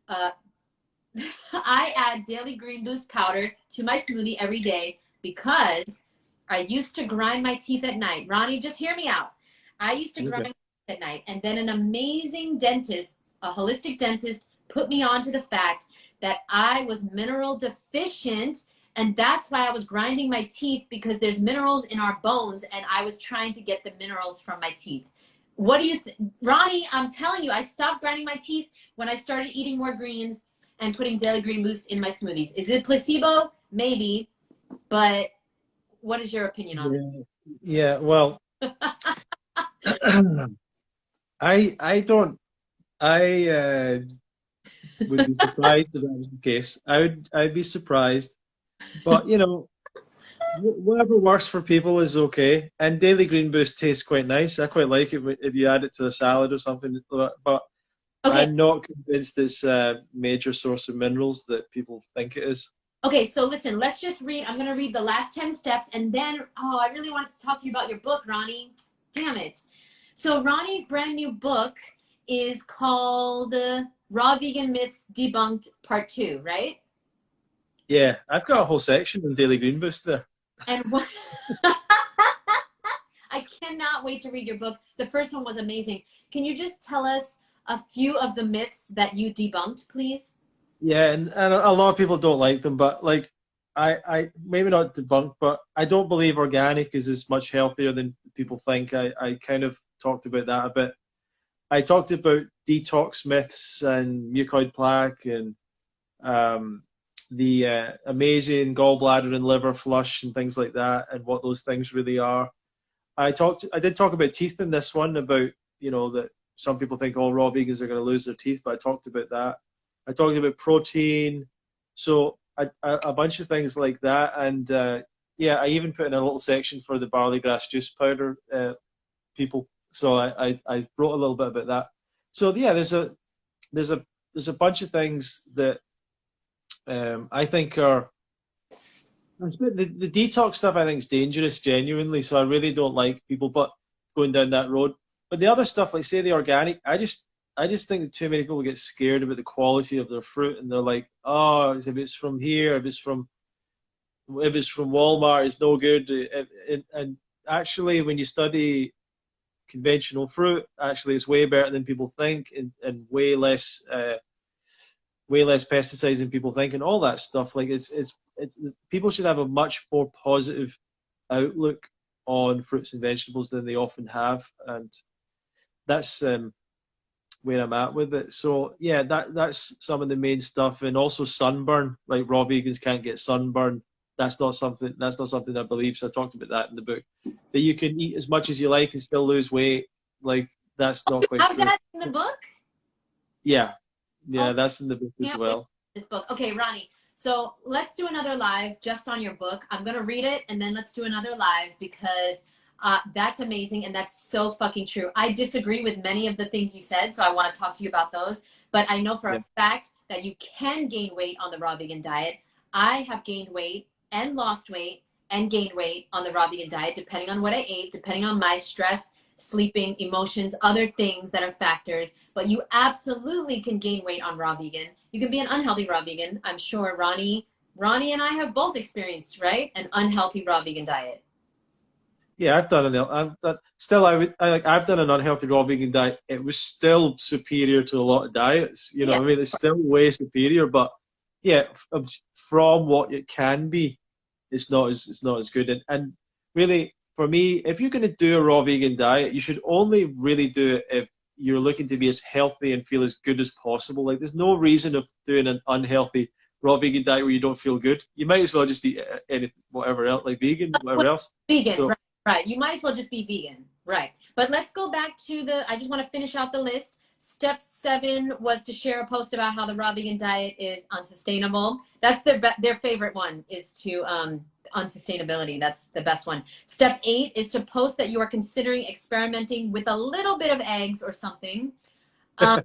I add daily green boost powder to my smoothie every day because I used to grind my teeth at night. Ronnie, just hear me out. I used to grind Okay. my teeth at night, and then an amazing dentist, a holistic dentist, put me on to the fact that I was mineral deficient, and that's why I was grinding my teeth, because there's minerals in our bones and I was trying to get the minerals from my teeth. What do you think? Ronnie, I'm telling you, I stopped grinding my teeth when I started eating more greens and putting daily green boost in my smoothies. Is it placebo? Maybe, but what is your opinion on this? Yeah. Yeah. Well, I don't. I would be surprised if that was the case. I'd be surprised, but whatever works for people is okay. And daily green boost tastes quite nice. I quite like it if you add it to a salad or something. But Okay, I'm not convinced it's a major source of minerals that people think it is. okay, so listen, let's just read. I'm going to read the last 10 steps, and then, oh, I really wanted to talk to you about your book, Ronnie. Damn it. So Ronnie's brand new book is called Raw Vegan Myths Debunked Part 2, right? Yeah, I've got a whole section on daily green boost there. And what I cannot wait to read your book. The first one was amazing. Can you just tell us a few of the myths that you debunked, please? Yeah, and a lot of people don't like them, but like I maybe not debunked, but I don't believe organic is as much healthier than people think. I kind of talked about that a bit. I talked about detox myths and mucoid plaque and um, the amazing gallbladder and liver flush and things like that, and what those things really are. I did talk about teeth in this one, about that some people think all raw vegans are going to lose their teeth, but I talked about that. I talked about protein, so a bunch of things like that, and yeah, I even put in a little section for the barley grass juice powder people. So I wrote a little bit about that. So yeah, there's a bunch of things that I think are. The detox stuff I think is dangerous, genuinely. So I really don't like people but going down that road. But the other stuff, like say the organic, I just I just think that too many people get scared about the quality of their fruit, and they're like, oh, if it's from here, if it's from Walmart, it's no good. And actually, when you study conventional fruit, actually, it's way better than people think, and way less pesticides than people think, and all that stuff. Like it's people should have a much more positive outlook on fruits and vegetables than they often have, and that's where I'm at with it. So yeah, that's some of the main stuff, and also sunburn. Like raw vegans can't get sunburn. That's not something. That's not something I believe. So I talked about that in the book. That you can eat as much as you like and still lose weight. Like that's not quite Have true. that in the book? Yeah, Oh, that's in the book as can't wait well. for this book. Okay, Ronnie. So let's do another live just on your book. I'm gonna read it and then let's do another live because that's amazing and that's so fucking true. I disagree with many of the things you said, so I want to talk to you about those. But I know for Yeah. a fact that you can gain weight on the raw vegan diet. I have gained weight and lost weight and gained weight on the raw vegan diet, depending on what I ate, depending on my stress, sleeping, emotions, other things that are factors. But you absolutely can gain weight on raw vegan. You can be an unhealthy raw vegan. I'm sure Ronnie and I have both experienced, right? An unhealthy raw vegan diet. Yeah, I've done still I've done an unhealthy raw vegan diet. It was still superior to a lot of diets. You know Yeah. what I mean? It's still way superior, but yeah, from what it can be, it's not as good. And really, for me, if you're going to do a raw vegan diet, you should only really do it if you're looking to be as healthy and feel as good as possible. Like, there's no reason of doing an unhealthy raw vegan diet where you don't feel good. You might as well just eat anything, whatever else, like vegan, whatever else. Vegan, So, right. You might as well just be vegan. Right. But let's go back to I just want to finish out the list. Step 7 was to share a post about how the raw vegan diet is unsustainable. That's their favorite one, is to unsustainability. That's the best one. Step 8 is to post that you are considering experimenting with a little bit of eggs or something. and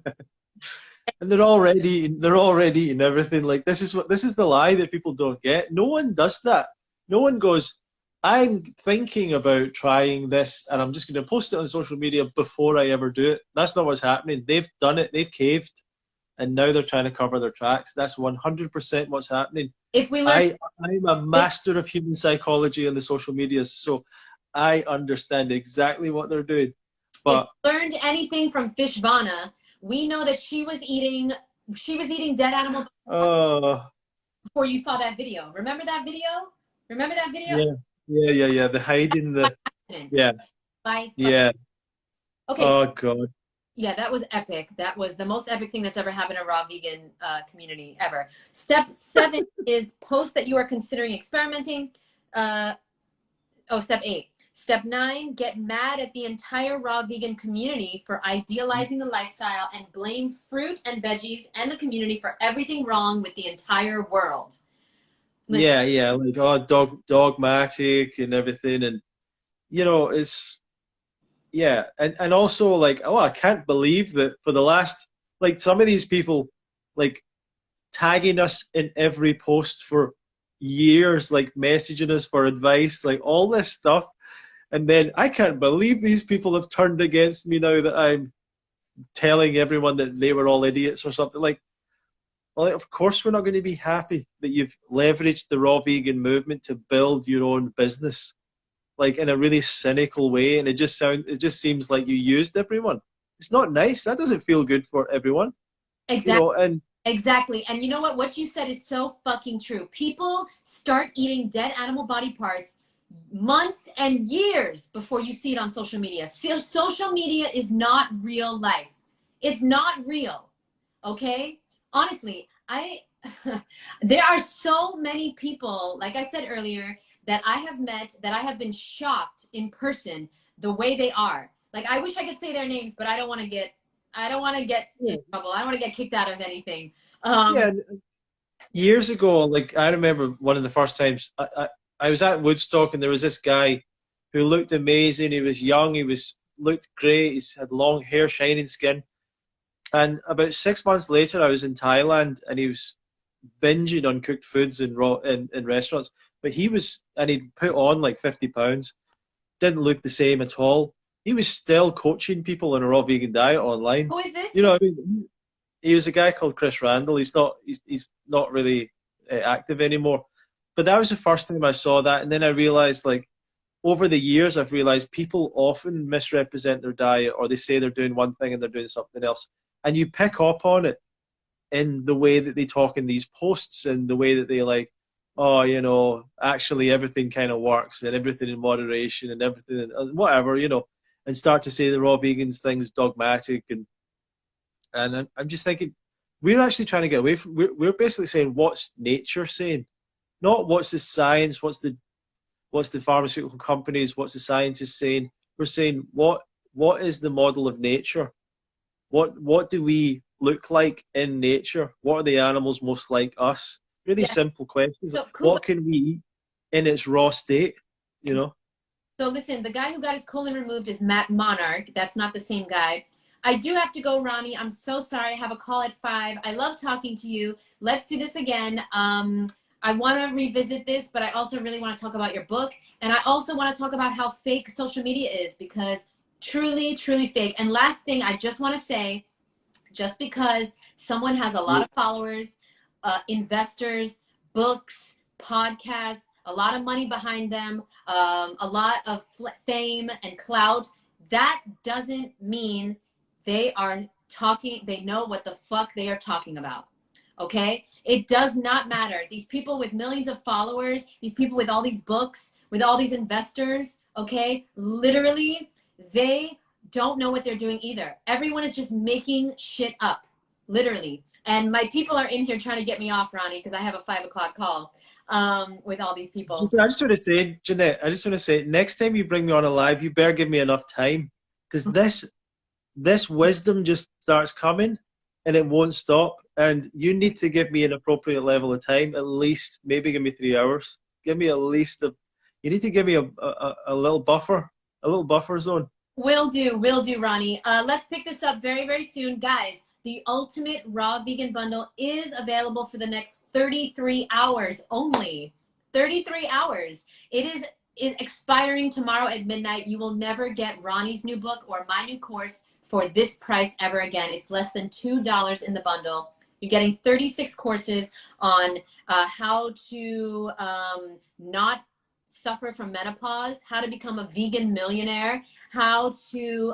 they're already eating everything. Like, this is the lie that people don't get. No one does that. No one goes, I'm thinking about trying this and I'm just going to post it on social media before I ever do it. That's not what's happening. They've done it. They've caved, and now they're trying to cover their tracks. That's 100% what's happening. If we learn, I'm a master of human psychology on the social medias, so I understand exactly what they're doing. But if we learned anything from Fishvana, we know that she was eating dead animal before you saw that video. Remember that video? yeah. The hiding the yeah. Yeah. Okay. Oh God. Yeah, that was epic. That was the most epic thing that's ever happened in a raw vegan community ever. Step 7 is post that you are considering experimenting. Step 8. Step 9, get mad at the entire raw vegan community for idealizing the lifestyle and blame fruit and veggies and the community for everything wrong with the entire world. Listen, Yeah, like dogmatic and everything, and it's and also like, oh, I can't believe that for the last, like, some of these people like tagging us in every post for years, like messaging us for advice, like all this stuff, and then I can't believe these people have turned against me now that I'm telling everyone that they were all idiots or something. Like, well, of course we're not going to be happy that you've leveraged the raw vegan movement to build your own business, like in a really cynical way, and it just seems like you used everyone. It's not nice. That doesn't feel good for everyone. exactly. Exactly. And you know what you said is so fucking true. People start eating dead animal body parts months and years before you see it on social media. Social media is not real life. It's not real. Okay? Honestly, there are so many people, like I said earlier, that I have met, that I have been shocked in person the way they are. Like, I wish I could say their names, but I don't want to get in trouble. I don't want to get kicked out of anything. Yeah, years ago, like, I remember one of the first times I was at Woodstock, and there was this guy who looked amazing. He was young. Looked great. He had long hair, shining skin. And about 6 months later, I was in Thailand, and he was binging on cooked foods in restaurants. But he'd put on like 50 pounds. Didn't look the same at all. he was still coaching people on a raw vegan diet online. Who is this? You know, I mean, he was a guy called Chris Randall. He's not really active anymore. But that was the first time I saw that, and then I realized, like, over the years, I've realized people often misrepresent their diet, or they say they're doing one thing and they're doing something else, and you pick up on it in the way that they talk in these posts, and the way that they, like, oh, you know, actually everything kind of works and everything in moderation and everything whatever, you know, and start to say the raw vegans thing's dogmatic, and I'm just thinking, we're actually trying to get away from, we're basically saying what's nature saying, not what's the science, what's the pharmaceutical companies, what's the scientists saying. We're saying what is the model of nature? What do we look like in nature? What are the animals most like us? Really simple questions. So, what can we eat in its raw state? You know? So listen, the guy who got his colon removed is Matt Monarch. That's not the same guy. I do have to go, Ronnie. I'm so sorry. I have a call at 5. I love talking to you. Let's do this again. I want to revisit this, but I also really want to talk about your book. And I also want to talk about how fake social media is, because truly, truly fake. And last thing, I just want to say, just because someone has a lot of followers, investors, books, podcasts, a lot of money behind them, a lot of fame and clout, that doesn't mean they know what the fuck they are talking about. Okay? It does not matter. These people with millions of followers, these people with all these books, with all these investors, okay, literally, they don't know what they're doing either. Everyone is just making shit up, literally. And my people are in here trying to get me off, Ronnie, because I have a 5 o'clock call with all these people. I just want to say, Jeanette, next time you bring me on a live, you better give me enough time, because this wisdom just starts coming and it won't stop. And you need to give me an appropriate level of time, at least. Maybe give me 3 hours. Give me at least you need to give me a little buffer zone. Will do, Ronnie. Let's pick this up very, very soon. Guys, the Ultimate Raw Vegan Bundle is available for the next 33 hours only. 33 hours. It is expiring tomorrow at midnight. You will never get Ronnie's new book or my new course for this price ever again. It's less than $2 in the bundle. You're getting 36 courses on how to not suffer from menopause, how to become a vegan millionaire, how to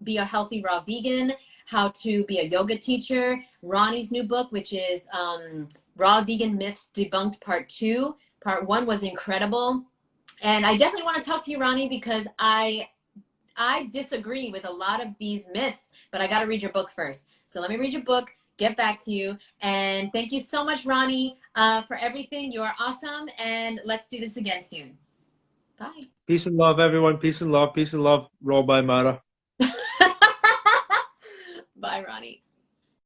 be a healthy raw vegan, how to be a yoga teacher, Ronnie's new book, which is Raw Vegan Myths Debunked Part 2. Part 1 was incredible. And I definitely want to talk to you, Ronnie, because I disagree with a lot of these myths, but I got to read your book first. So let me read your book, get back to you. And thank you so much, Ronnie, for everything. You are awesome. And let's do this again soon. Bye. Peace and love, everyone. Peace and love. Peace and love. Raw by Mara. Bye, Ronnie.